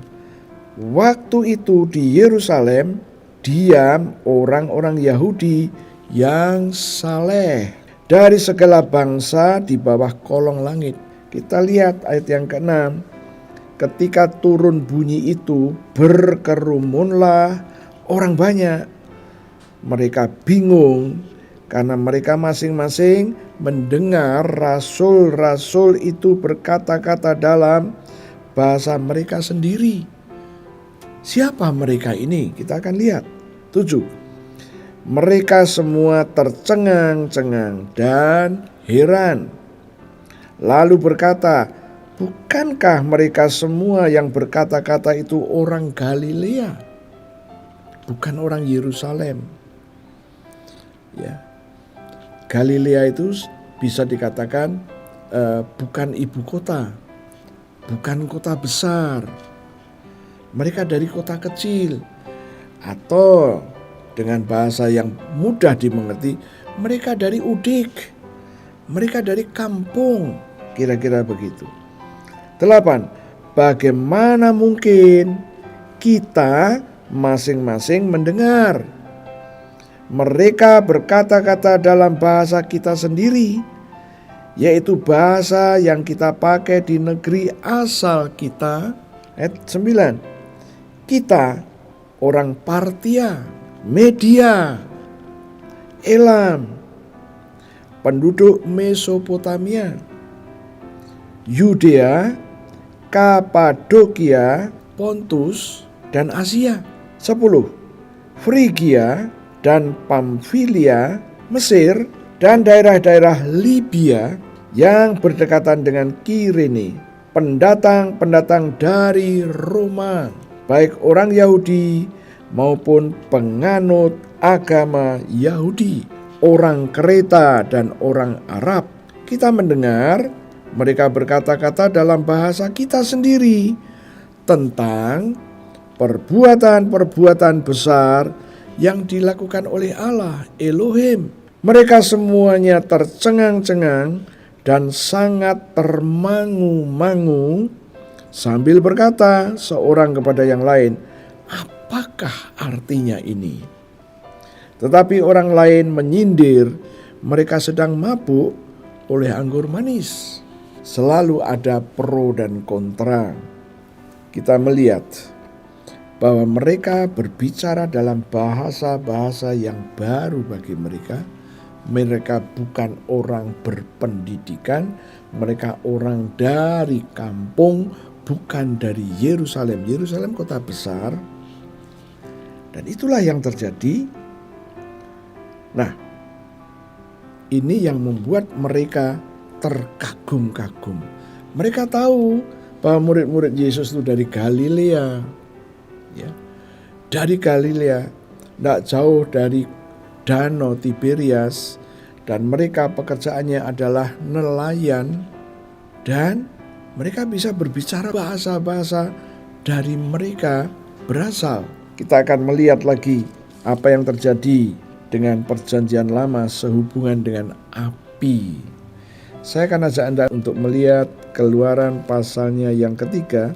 Waktu itu di Yerusalem diam orang-orang Yahudi yang saleh dari segala bangsa di bawah kolong langit. Kita lihat ayat yang keenam. Ketika turun bunyi itu, berkerumunlah orang banyak. Mereka bingung karena mereka masing-masing mendengar rasul-rasul itu berkata-kata dalam bahasa mereka sendiri. Siapa mereka ini? Kita akan lihat. 7. Mereka semua tercengang-cengang dan heran. Lalu berkata, bukankah mereka semua yang berkata-kata itu orang Galilea? Bukan orang Yerusalem. Ya. Galilea itu bisa dikatakan bukan ibu kota, bukan kota besar. Mereka dari kota kecil, atau dengan bahasa yang mudah dimengerti, mereka dari udik, mereka dari kampung, kira-kira begitu. 8. Bagaimana mungkin kita masing-masing mendengar? Mereka berkata-kata dalam bahasa kita sendiri, yaitu bahasa yang kita pakai di negeri asal kita. Ayat 9. Kita orang Partia, Media, Elam, penduduk Mesopotamia, Yudea, Kapadokia, Pontus, dan Asia. 10. Frigia dan Pamfilia, Mesir, dan daerah-daerah Libya yang berdekatan dengan Kirene, pendatang-pendatang dari Roma, baik orang Yahudi maupun penganut agama Yahudi, orang Kreta dan orang Arab. Kita mendengar mereka berkata-kata dalam bahasa kita sendiri tentang perbuatan-perbuatan besar yang dilakukan oleh Allah, Elohim. Mereka semuanya tercengang-cengang dan sangat termangu-mangu sambil berkata seorang kepada yang lain, apakah artinya ini? Tetapi orang lain menyindir, mereka sedang mabuk oleh anggur manis. Selalu ada pro dan kontra. Kita melihat bahwa mereka berbicara dalam bahasa-bahasa yang baru bagi mereka. Mereka bukan orang berpendidikan, mereka orang dari kampung, bukan dari Yerusalem. Yerusalem kota besar. Dan itulah yang terjadi. Nah, ini yang membuat mereka terkagum-kagum. Mereka tahu bahwa murid-murid Yesus itu dari Galilea. Ya, dari Galilea, tidak jauh dari Danau Tiberias, dan mereka pekerjaannya adalah nelayan, dan mereka bisa berbicara bahasa-bahasa dari mereka berasal. Kita akan melihat lagi apa yang terjadi dengan perjanjian lama sehubungan dengan api. Saya akan ajak Anda untuk melihat Keluaran pasalnya yang ketiga.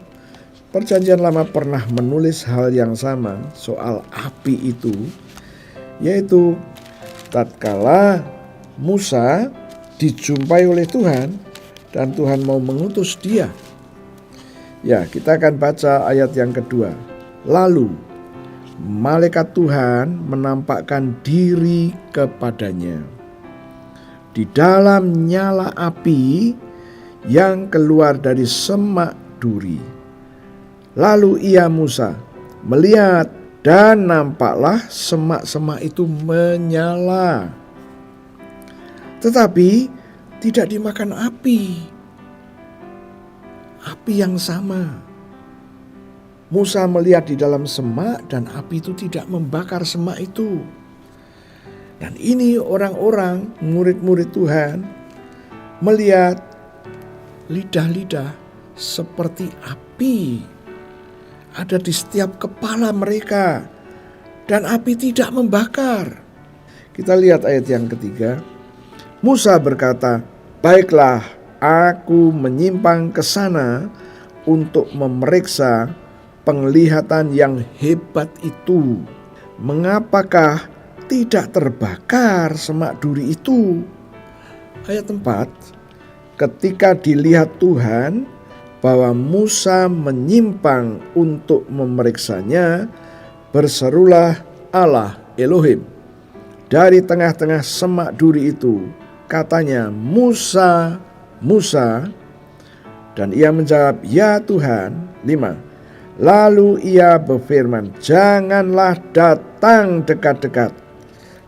Perjanjian lama pernah menulis hal yang sama soal api itu, yaitu tatkala Musa dijumpai oleh Tuhan dan Tuhan mau mengutus dia. Ya, kita akan baca ayat yang kedua. Lalu malaikat Tuhan menampakkan diri kepadanya di dalam nyala api yang keluar dari semak duri. Lalu ia Musa melihat dan nampaklah semak-semak itu menyala, tetapi tidak dimakan api. Api yang sama. Musa melihat di dalam semak dan api itu tidak membakar semak itu. Dan ini orang-orang murid-murid Tuhan melihat lidah-lidah seperti api ada di setiap kepala mereka, dan api tidak membakar. Kita lihat ayat yang ketiga. Musa berkata, "Baiklah, aku menyimpang ke sana untuk memeriksa penglihatan yang hebat itu. Mengapakah tidak terbakar semak duri itu?" Ayat 4. Ketika dilihat Tuhan bahwa Musa menyimpang untuk memeriksanya, berserulah Allah Elohim dari tengah-tengah semak duri itu. Katanya, "Musa, Musa." Dan ia menjawab, "Ya Tuhan." 5. Lalu ia berfirman, "Janganlah datang dekat-dekat.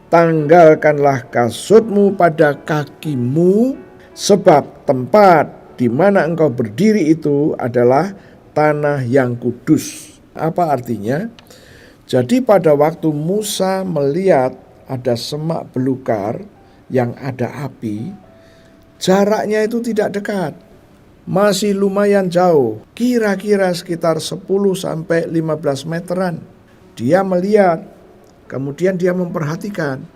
Tanggalkanlah kasutmu pada kakimu, sebab tempat di mana engkau berdiri itu adalah tanah yang kudus." Apa artinya? Jadi pada waktu Musa melihat ada semak belukar yang ada api, jaraknya itu tidak dekat. Masih lumayan jauh, kira-kira sekitar 10 sampai 15 meteran. Dia melihat, kemudian dia memperhatikan.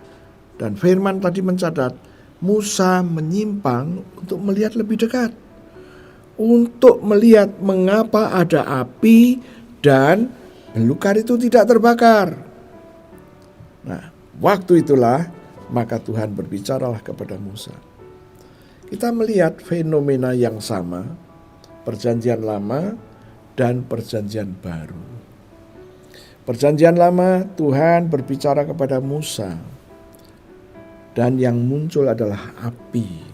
Dan firman tadi mencatat, Musa menyimpang untuk melihat lebih dekat. Untuk melihat mengapa ada api dan belukar itu tidak terbakar. Nah, waktu itulah maka Tuhan berbicaralah kepada Musa. Kita melihat fenomena yang sama, Perjanjian Lama dan Perjanjian Baru. Perjanjian Lama, Tuhan berbicara kepada Musa, dan yang muncul adalah api.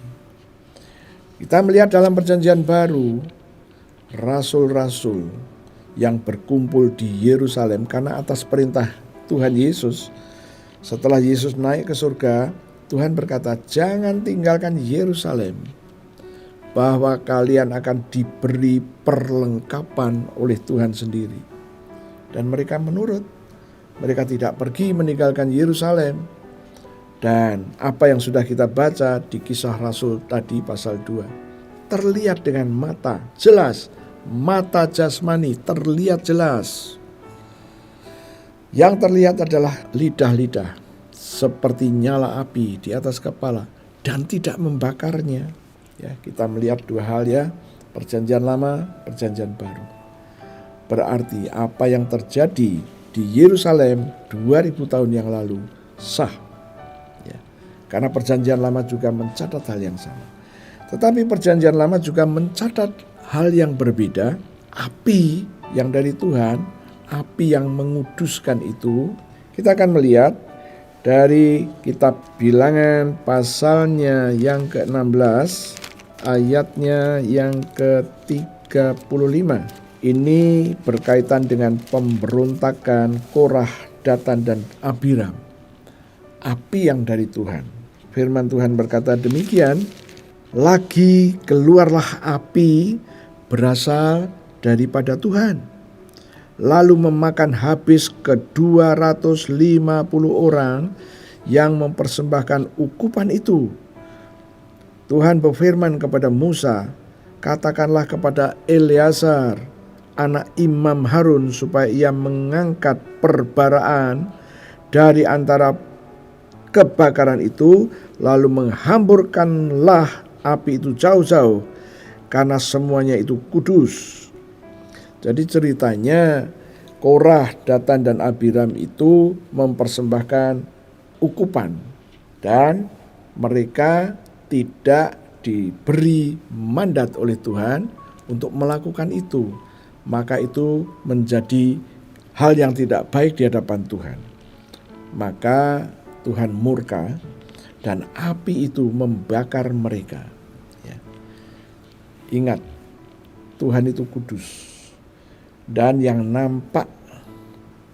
Kita melihat dalam Perjanjian Baru, rasul-rasul yang berkumpul di Yerusalem karena atas perintah Tuhan Yesus. Setelah Yesus naik ke surga, Tuhan berkata, "Jangan tinggalkan Yerusalem, bahwa kalian akan diberi perlengkapan oleh Tuhan sendiri." Dan mereka menurut. Mereka tidak pergi meninggalkan Yerusalem. Dan apa yang sudah kita baca di Kisah Rasul tadi pasal 2, terlihat dengan mata jelas, mata jasmani terlihat jelas. Yang terlihat adalah lidah-lidah seperti nyala api di atas kepala dan tidak membakarnya. Ya, kita melihat dua hal ya, Perjanjian Lama, Perjanjian Baru. Berarti apa yang terjadi di Yerusalem 2000 tahun yang lalu sah. Karena Perjanjian Lama juga mencatat hal yang sama. Tetapi Perjanjian Lama juga mencatat hal yang berbeda. Api yang dari Tuhan, api yang menguduskan itu. Kita akan melihat dari kitab Bilangan pasalnya yang ke-16, ayatnya yang ke-35. Ini berkaitan dengan pemberontakan Korah, Datan, dan Abiram. Api yang dari Tuhan. Firman Tuhan berkata demikian, "Lagi keluarlah api berasal daripada Tuhan, lalu memakan habis ke 250 orang yang mempersembahkan ukupan itu. Tuhan berfirman kepada Musa, katakanlah kepada Eleazar, anak Imam Harun, supaya ia mengangkat perbaraan dari antara kebakaran itu, lalu menghamburkanlah api itu jauh-jauh, karena semuanya itu kudus." Jadi ceritanya Korah, Datan, dan Abiram itu mempersembahkan ukupan, dan mereka tidak diberi mandat oleh Tuhan untuk melakukan itu. Maka itu menjadi hal yang tidak baik di hadapan Tuhan. Maka Tuhan murka dan api itu membakar mereka. Ya. Ingat, Tuhan itu kudus. Dan yang nampak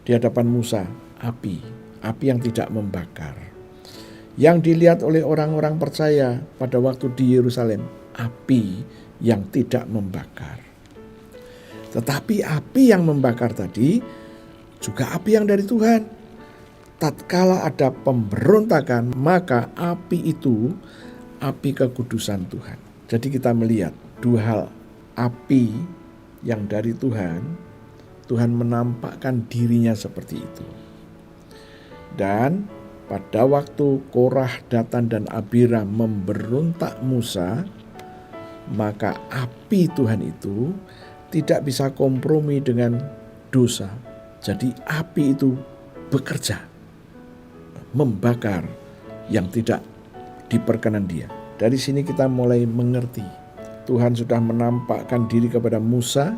di hadapan Musa, api yang tidak membakar. Yang dilihat oleh orang-orang percaya pada waktu di Yerusalem, api yang tidak membakar. Tetapi api yang membakar tadi juga api yang dari Tuhan. tatkala ada pemberontakan, maka api itu api kekudusan Tuhan. Jadi kita melihat dua hal, api yang dari Tuhan, Tuhan menampakkan dirinya seperti itu. Dan pada waktu Korah, Datan, dan Abiram memberontak Musa, maka api Tuhan itu tidak bisa kompromi dengan dosa. Jadi api itu bekerja, membakar yang tidak diperkenan dia. Dari sini kita mulai mengerti, Tuhan sudah menampakkan diri kepada Musa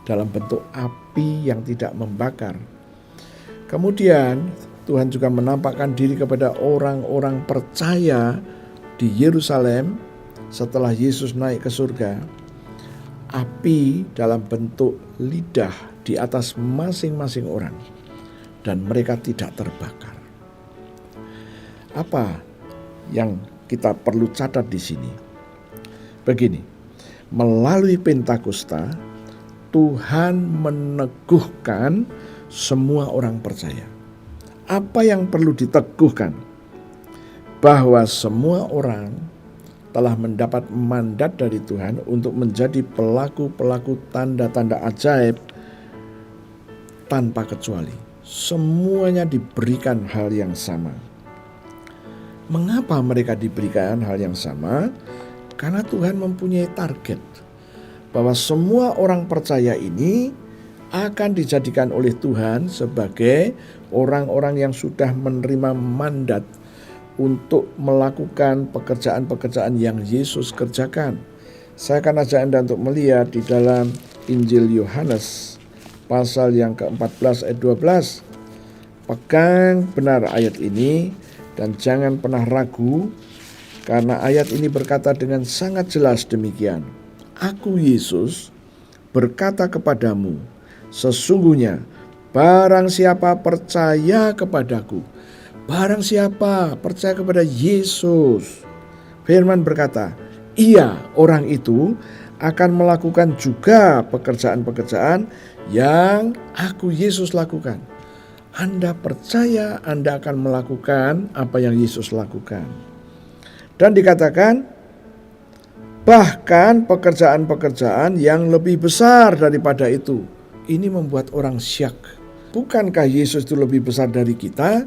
dalam bentuk api yang tidak membakar. Kemudian Tuhan juga menampakkan diri kepada orang-orang percaya di Yerusalem setelah Yesus naik ke surga. Api dalam bentuk lidah di atas masing-masing orang, dan mereka tidak terbakar. Apa yang kita perlu catat di sini? Begini, melalui Pentakosta, Tuhan meneguhkan semua orang percaya. Apa yang perlu diteguhkan? Bahwa semua orang telah mendapat mandat dari Tuhan untuk menjadi pelaku-pelaku tanda-tanda ajaib tanpa kecuali. Semuanya diberikan hal yang sama. Mengapa mereka diberikan hal yang sama? Karena Tuhan mempunyai target bahwa semua orang percaya ini akan dijadikan oleh Tuhan sebagai orang-orang yang sudah menerima mandat untuk melakukan pekerjaan-pekerjaan yang Yesus kerjakan. Saya akan ajak Anda untuk melihat di dalam Injil Yohanes pasal yang ke-14 ayat 12. Pegang benar ayat ini dan jangan pernah ragu, karena ayat ini berkata dengan sangat jelas demikian. Aku Yesus berkata kepadamu, sesungguhnya barang siapa percaya kepadaku, barang siapa percaya kepada Yesus, firman berkata, ia orang itu akan melakukan juga pekerjaan-pekerjaan yang aku Yesus lakukan. Anda percaya, Anda akan melakukan apa yang Yesus lakukan. Dan dikatakan, bahkan pekerjaan-pekerjaan yang lebih besar daripada itu. Ini membuat orang syak. Bukankah Yesus itu lebih besar dari kita?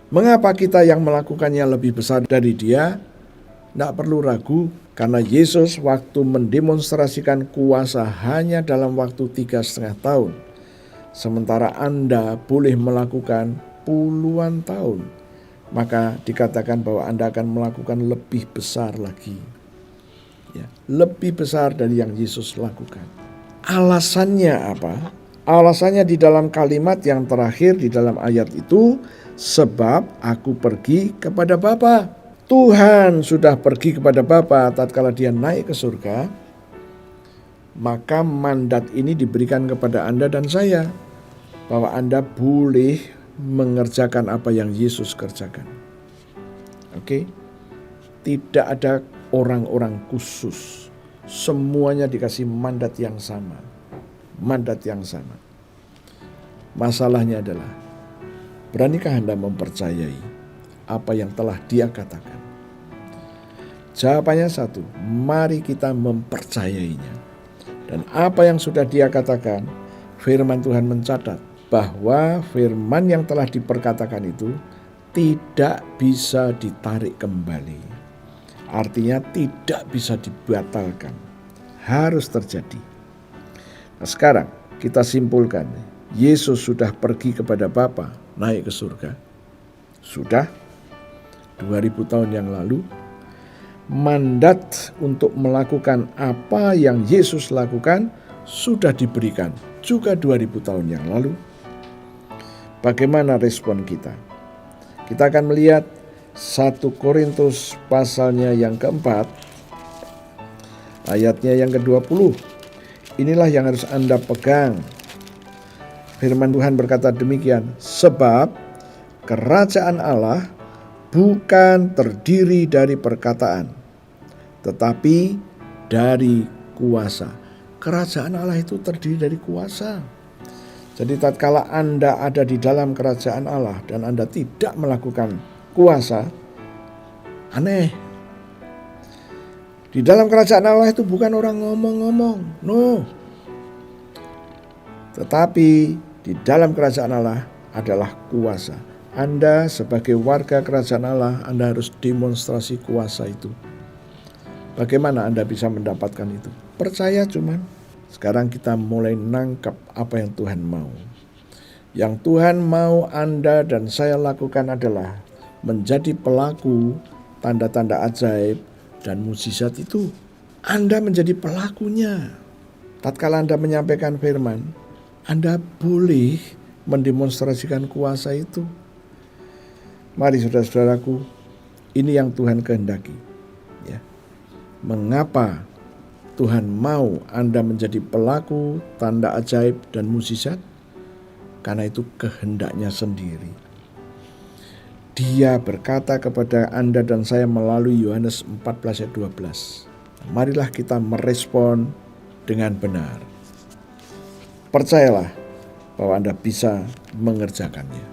Mengapa kita yang melakukannya lebih besar dari dia? Tidak perlu ragu, karena Yesus waktu mendemonstrasikan kuasa hanya dalam waktu 3,5 tahun. Sementara Anda boleh melakukan puluhan tahun. Maka dikatakan bahwa Anda akan melakukan lebih besar lagi. Ya, lebih besar dari yang Yesus lakukan. Alasannya apa? Alasannya di dalam kalimat yang terakhir di dalam ayat itu, sebab aku pergi kepada Bapa. Tuhan sudah pergi kepada Bapa tatkala dia naik ke surga, maka mandat ini diberikan kepada Anda dan saya, bahwa Anda boleh mengerjakan apa yang Yesus kerjakan. Oke? Tidak ada orang-orang khusus. Semuanya dikasih mandat yang sama. Mandat yang sama. Masalahnya adalah, beranikah Anda mempercayai apa yang telah Dia katakan? Jawabannya satu, mari kita mempercayainya. Dan apa yang sudah Dia katakan, firman Tuhan mencatat bahwa firman yang telah diperkatakan itu tidak bisa ditarik kembali. Artinya tidak bisa dibatalkan. Harus terjadi. Nah, sekarang kita simpulkan, Yesus sudah pergi kepada Bapa, naik ke surga. Sudah 2000 tahun yang lalu. Mandat untuk melakukan apa yang Yesus lakukan sudah diberikan juga 2000 tahun yang lalu. Bagaimana respon kita? Kita akan melihat 1 Korintus pasalnya yang keempat, ayatnya yang ke-20. Inilah yang harus Anda pegang. Firman Tuhan berkata demikian, sebab kerajaan Allah bukan terdiri dari perkataan, tetapi dari kuasa. Kerajaan Allah itu terdiri dari kuasa. Jadi tatkala Anda ada di dalam kerajaan Allah dan Anda tidak melakukan kuasa, aneh. Di dalam kerajaan Allah itu bukan orang ngomong-ngomong, no. Tetapi di dalam kerajaan Allah adalah kuasa. Anda sebagai warga kerajaan Allah, Anda harus demonstrasi kuasa itu. Bagaimana Anda bisa mendapatkan itu? Percaya cuman. Sekarang kita mulai nangkap apa yang Tuhan mau. Yang Tuhan mau Anda dan saya lakukan adalah menjadi pelaku tanda-tanda ajaib dan mukjizat itu. Anda menjadi pelakunya. Tatkala Anda menyampaikan firman, Anda boleh mendemonstrasikan kuasa itu. Mari saudara-saudaraku, ini yang Tuhan kehendaki. Ya. Mengapa Tuhan mau Anda menjadi pelaku tanda ajaib dan mukjizat? Karena itu kehendaknya sendiri. Dia berkata kepada Anda dan saya melalui Yohanes 14 ayat 12. Marilah kita merespon dengan benar. Percayalah bahwa Anda bisa mengerjakannya.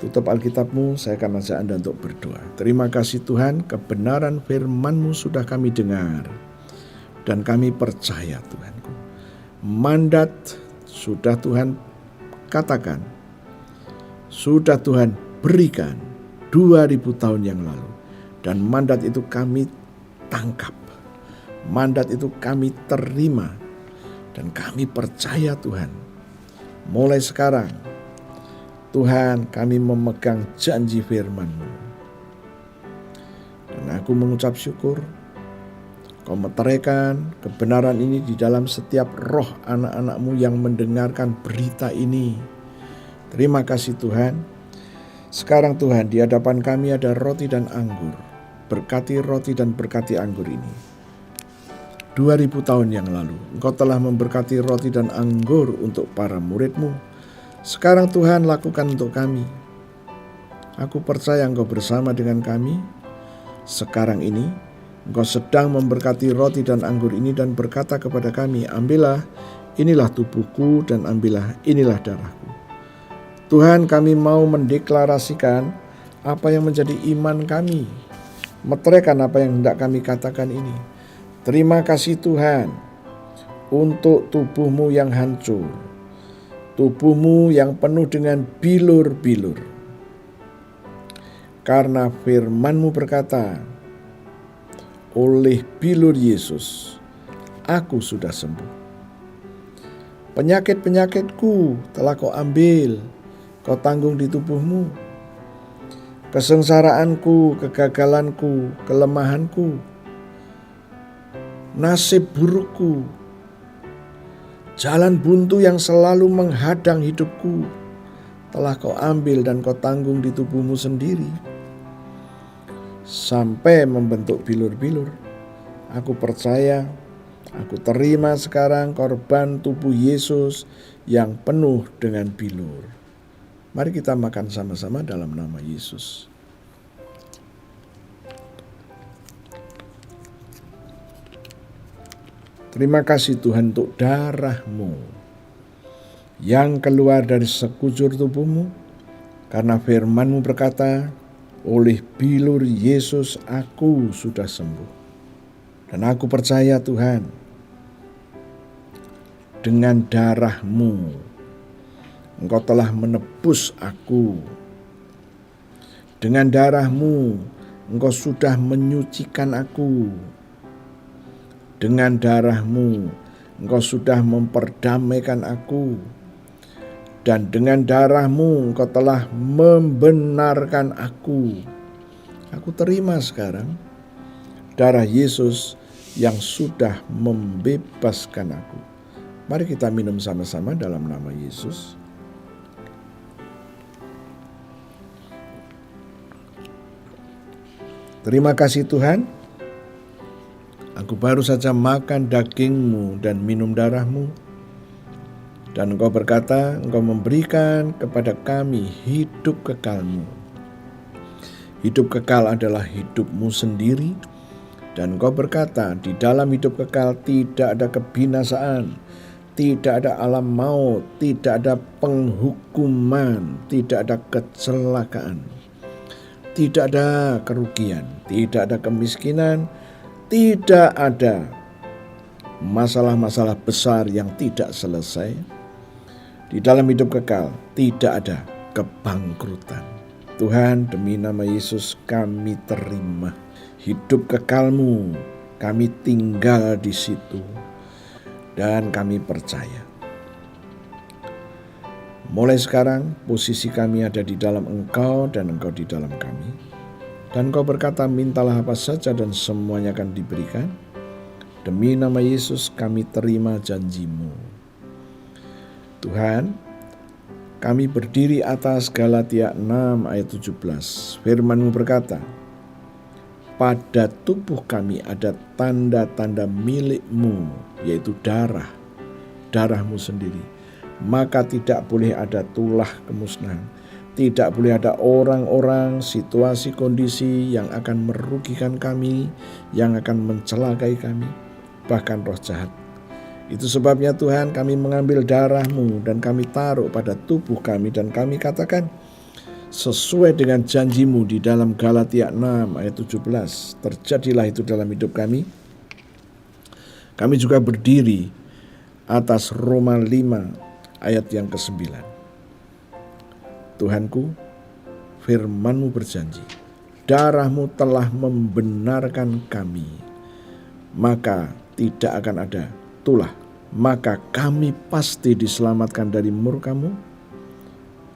Tutup Alkitabmu, saya akan ajak Anda untuk berdoa. Terima kasih Tuhan, kebenaran firman-Mu sudah kami dengar. Dan kami percaya Tuhanku. Mandat sudah Tuhan katakan. Sudah Tuhan berikan 2000 tahun yang lalu. Dan mandat itu kami tangkap. Mandat itu kami terima. Dan kami percaya Tuhan. Mulai sekarang Tuhan kami memegang janji firman-Mu. Dan aku mengucap syukur Kau meteraikan kebenaran ini di dalam setiap roh anak-anak-Mu yang mendengarkan berita ini. Terima kasih Tuhan. Sekarang Tuhan, di hadapan kami ada roti dan anggur. Berkati roti dan berkati anggur ini. 2000 tahun yang lalu, Engkau telah memberkati roti dan anggur untuk para murid-Mu. Sekarang Tuhan, lakukan untuk kami. Aku percaya Engkau bersama dengan kami. Sekarang ini, Engkau sedang memberkati roti dan anggur ini dan berkata kepada kami, ambillah, inilah tubuhku dan ambillah, inilah darahku. Tuhan, kami mau mendeklarasikan apa yang menjadi iman kami. Meteraikan apa yang hendak kami katakan ini. Terima kasih Tuhan untuk tubuh-Mu yang hancur. Tubuh-Mu yang penuh dengan bilur-bilur. Karena firman-Mu berkata, oleh bilur Yesus, aku sudah sembuh. Penyakit-penyakitku telah Kau ambil, Kau tanggung di tubuh-Mu. Kesengsaraanku, kegagalanku, kelemahanku, nasib burukku, jalan buntu yang selalu menghadang hidupku, telah Kau ambil dan Kau tanggung di tubuh-Mu sendiri. Sampai membentuk bilur-bilur. Aku percaya, aku terima sekarang korban tubuh Yesus yang penuh dengan bilur. Mari kita makan sama-sama dalam nama Yesus. Terima kasih Tuhan untuk darah-Mu yang keluar dari sekujur tubuh-Mu. Karena firman-Mu berkata, oleh bilur Yesus aku sudah sembuh. Dan aku percaya Tuhan, dengan darah-Mu Engkau telah menebus aku. Dengan darah-Mu Engkau sudah menyucikan aku. Dengan darah-Mu Engkau sudah memperdamaikan aku. Dan dengan darah-Mu Engkau telah membenarkan aku. Aku terima sekarang darah Yesus yang sudah membebaskan aku. Mari kita minum sama-sama dalam nama Yesus. Terima kasih Tuhan. Aku baru saja makan daging-Mu dan minum darah-Mu. Dan Engkau berkata, Engkau memberikan kepada kami hidup kekal-Mu. Hidup kekal adalah hidup-Mu sendiri. Dan Engkau berkata, di dalam hidup kekal tidak ada kebinasaan. tidak ada alam maut, tidak ada penghukuman, tidak ada kecelakaan, tidak ada kerugian, tidak ada kemiskinan, tidak ada masalah-masalah besar yang tidak selesai. Di dalam hidup kekal tidak ada kebangkrutan. Tuhan, demi nama Yesus kami terima hidup kekalmu, kami tinggal di situ dan kami percaya. Mulai sekarang posisi kami ada di dalam Engkau dan Engkau di dalam kami. Dan Engkau berkata, mintalah apa saja dan semuanya akan diberikan. Demi nama Yesus kami terima janji-Mu. Tuhan, kami berdiri atas Galatia 6 ayat 17. Firman-Mu berkata, pada tubuh kami ada tanda-tanda milik-Mu, yaitu darah-Mu sendiri. Maka tidak boleh ada tulah kemusnahan. Tidak boleh ada orang-orang, situasi, kondisi yang akan merugikan kami, yang akan mencelakai kami, bahkan roh jahat. Itu sebabnya Tuhan, kami mengambil darah-Mu dan kami taruh pada tubuh kami dan kami katakan, sesuai dengan janji-Mu di dalam Galatia 6 ayat 17, terjadilah itu dalam hidup kami. Kami juga berdiri atas Roma 5 ayat yang ke-9. Tuhanku, firman-Mu berjanji, darah-Mu telah membenarkan kami, maka tidak akan ada tulah, maka kami pasti diselamatkan dari murka-Mu.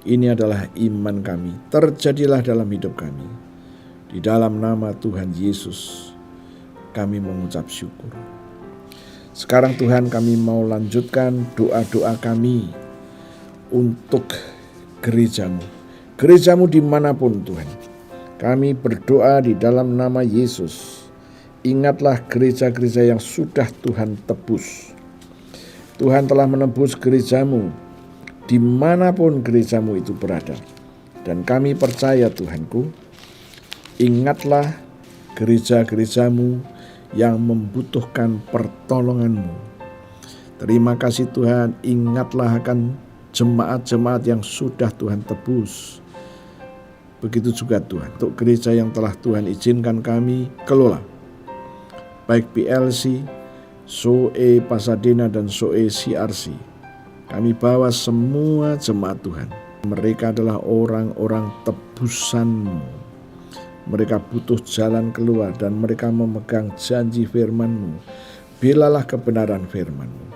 Ini adalah iman kami, terjadilah dalam hidup kami. Di dalam nama Tuhan Yesus kami mengucap syukur. Sekarang Tuhan, kami mau lanjutkan doa-doa kami untuk gereja-Mu. Gereja-Mu dimanapun Tuhan. Kami berdoa di dalam nama Yesus. Ingatlah gereja-gereja yang sudah Tuhan tebus. Tuhan telah menebus gereja-Mu dimanapun gereja-Mu itu berada. Dan kami percaya Tuhanku, ingatlah gereja-gereja-Mu yang membutuhkan pertolongan-Mu. Terima kasih Tuhan, ingatlah akan jemaat-jemaat yang sudah Tuhan tebus. Begitu juga Tuhan, untuk gereja yang telah Tuhan izinkan kami kelola, baik PLC, SOE Pasadena dan SOE CRC. Kami bawa semua jemaat Tuhan. Mereka adalah orang-orang tebusan-Mu. Mereka butuh jalan keluar dan mereka memegang janji firman-Mu. Belalah kebenaran firman-Mu.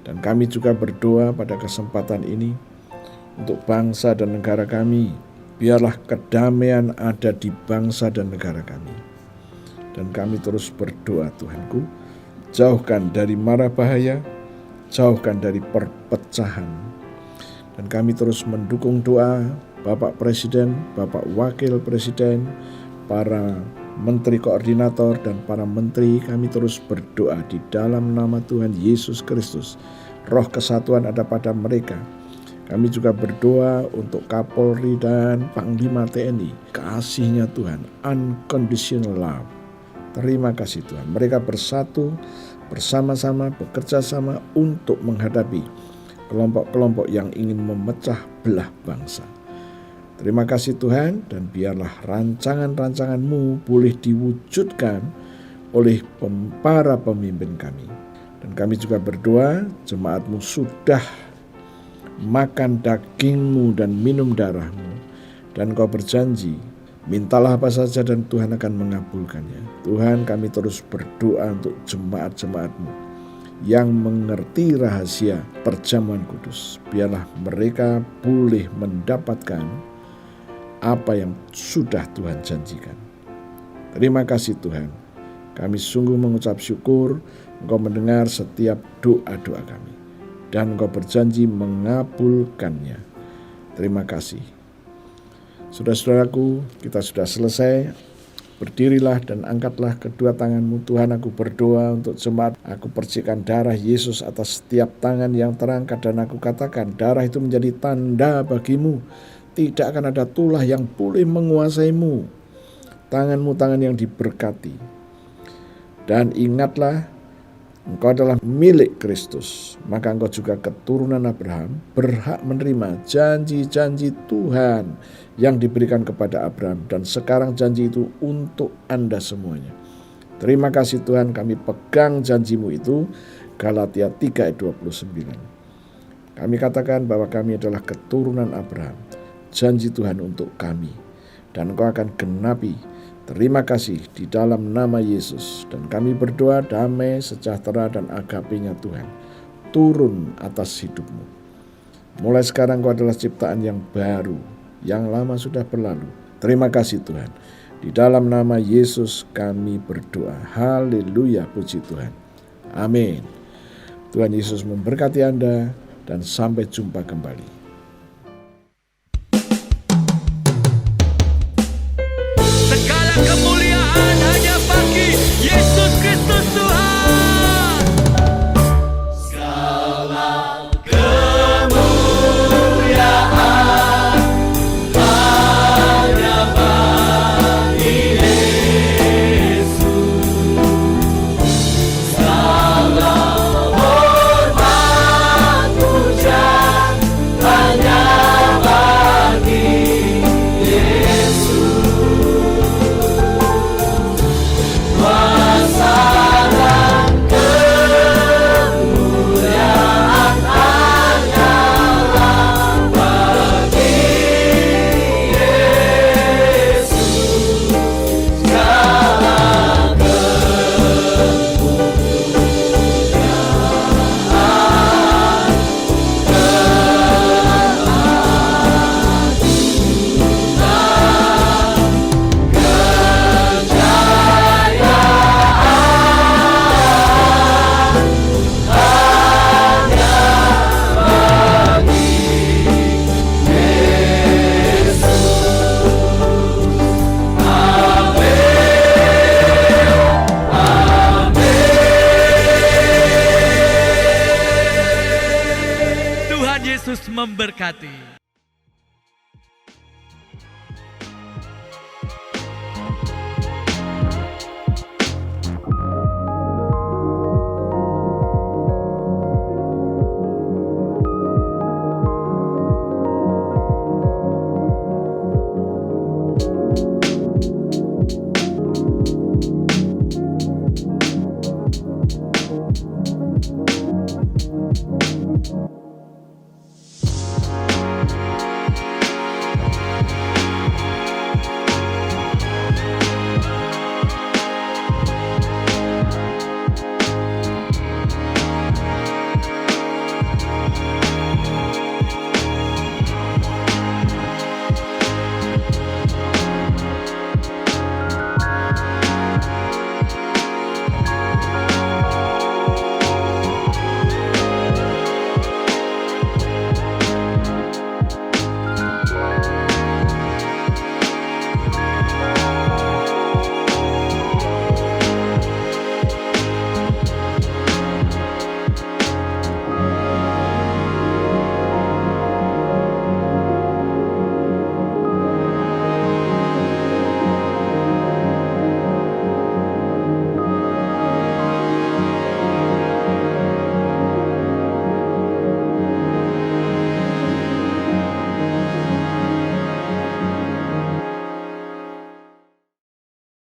Dan kami juga berdoa pada kesempatan ini untuk bangsa dan negara kami. Biarlah kedamaian ada di bangsa dan negara kami. Dan kami terus berdoa Tuhanku, jauhkan dari mara bahaya, jauhkan dari perpecahan. Dan kami terus mendukung doa Bapak Presiden, Bapak Wakil Presiden, para Menteri Koordinator dan para Menteri. Kami terus berdoa di dalam nama Tuhan Yesus Kristus. Roh kesatuan ada pada mereka. Kami juga berdoa untuk Kapolri dan Panglima TNI. Kasih-Nya Tuhan, unconditional love. Terima kasih Tuhan. Mereka bersatu, bersama-sama, bekerja sama untuk menghadapi kelompok-kelompok yang ingin memecah belah bangsa. Terima kasih Tuhan, dan biarlah rancangan-rancangan-Mu boleh diwujudkan oleh para pemimpin kami. Dan kami juga berdoa, jemaat-Mu sudah makan daging-Mu dan minum darah-Mu. Dan Kau berjanji, mintalah apa saja dan Tuhan akan mengabulkannya. Tuhan, kami terus berdoa untuk jemaat-jemaat-Mu yang mengerti rahasia perjamuan kudus. Biarlah mereka boleh mendapatkan apa yang sudah Tuhan janjikan. Terima kasih Tuhan. Kami sungguh mengucap syukur Engkau mendengar setiap doa-doa kami. Dan Engkau berjanji mengabulkannya. Terima kasih. Saudara-saudaraku, kita sudah selesai. Berdirilah dan angkatlah kedua tanganmu. Tuhan, aku berdoa untuk jemaat. Aku percikan darah Yesus atas setiap tangan yang terangkat. Dan aku katakan, darah itu menjadi tanda bagimu. Tidak akan ada tulah yang boleh menguasaimu. Tanganmu tangan yang diberkati. Dan ingatlah, engkau adalah milik Kristus, maka engkau juga keturunan Abraham, berhak menerima janji-janji Tuhan yang diberikan kepada Abraham, dan sekarang janji itu untuk Anda semuanya. Terima kasih Tuhan, kami pegang janji-Mu itu. Galatia 3 ayat 29. Kami katakan bahwa kami adalah keturunan Abraham, janji Tuhan untuk kami, dan engkau akan genapi. Terima kasih di dalam nama Yesus, dan kami berdoa damai, sejahtera, dan agape-Nya Tuhan turun atas hidupmu. Mulai sekarang engkau adalah ciptaan yang baru, yang lama sudah berlalu. Terima kasih Tuhan. Di dalam nama Yesus kami berdoa. Haleluya, puji Tuhan. Amin. Tuhan Yesus memberkati Anda, dan sampai jumpa kembali. Segala kemuliaan hanya bagi Yesus Kristus Tuhan. Segala kemuliaan hanya bagi Yesus. Segala hormat puja hanya bagi Yesus. Kuasa dan kemuliaan hanyalah bagi Yesus. Segala Tuhan Yesus memberkati.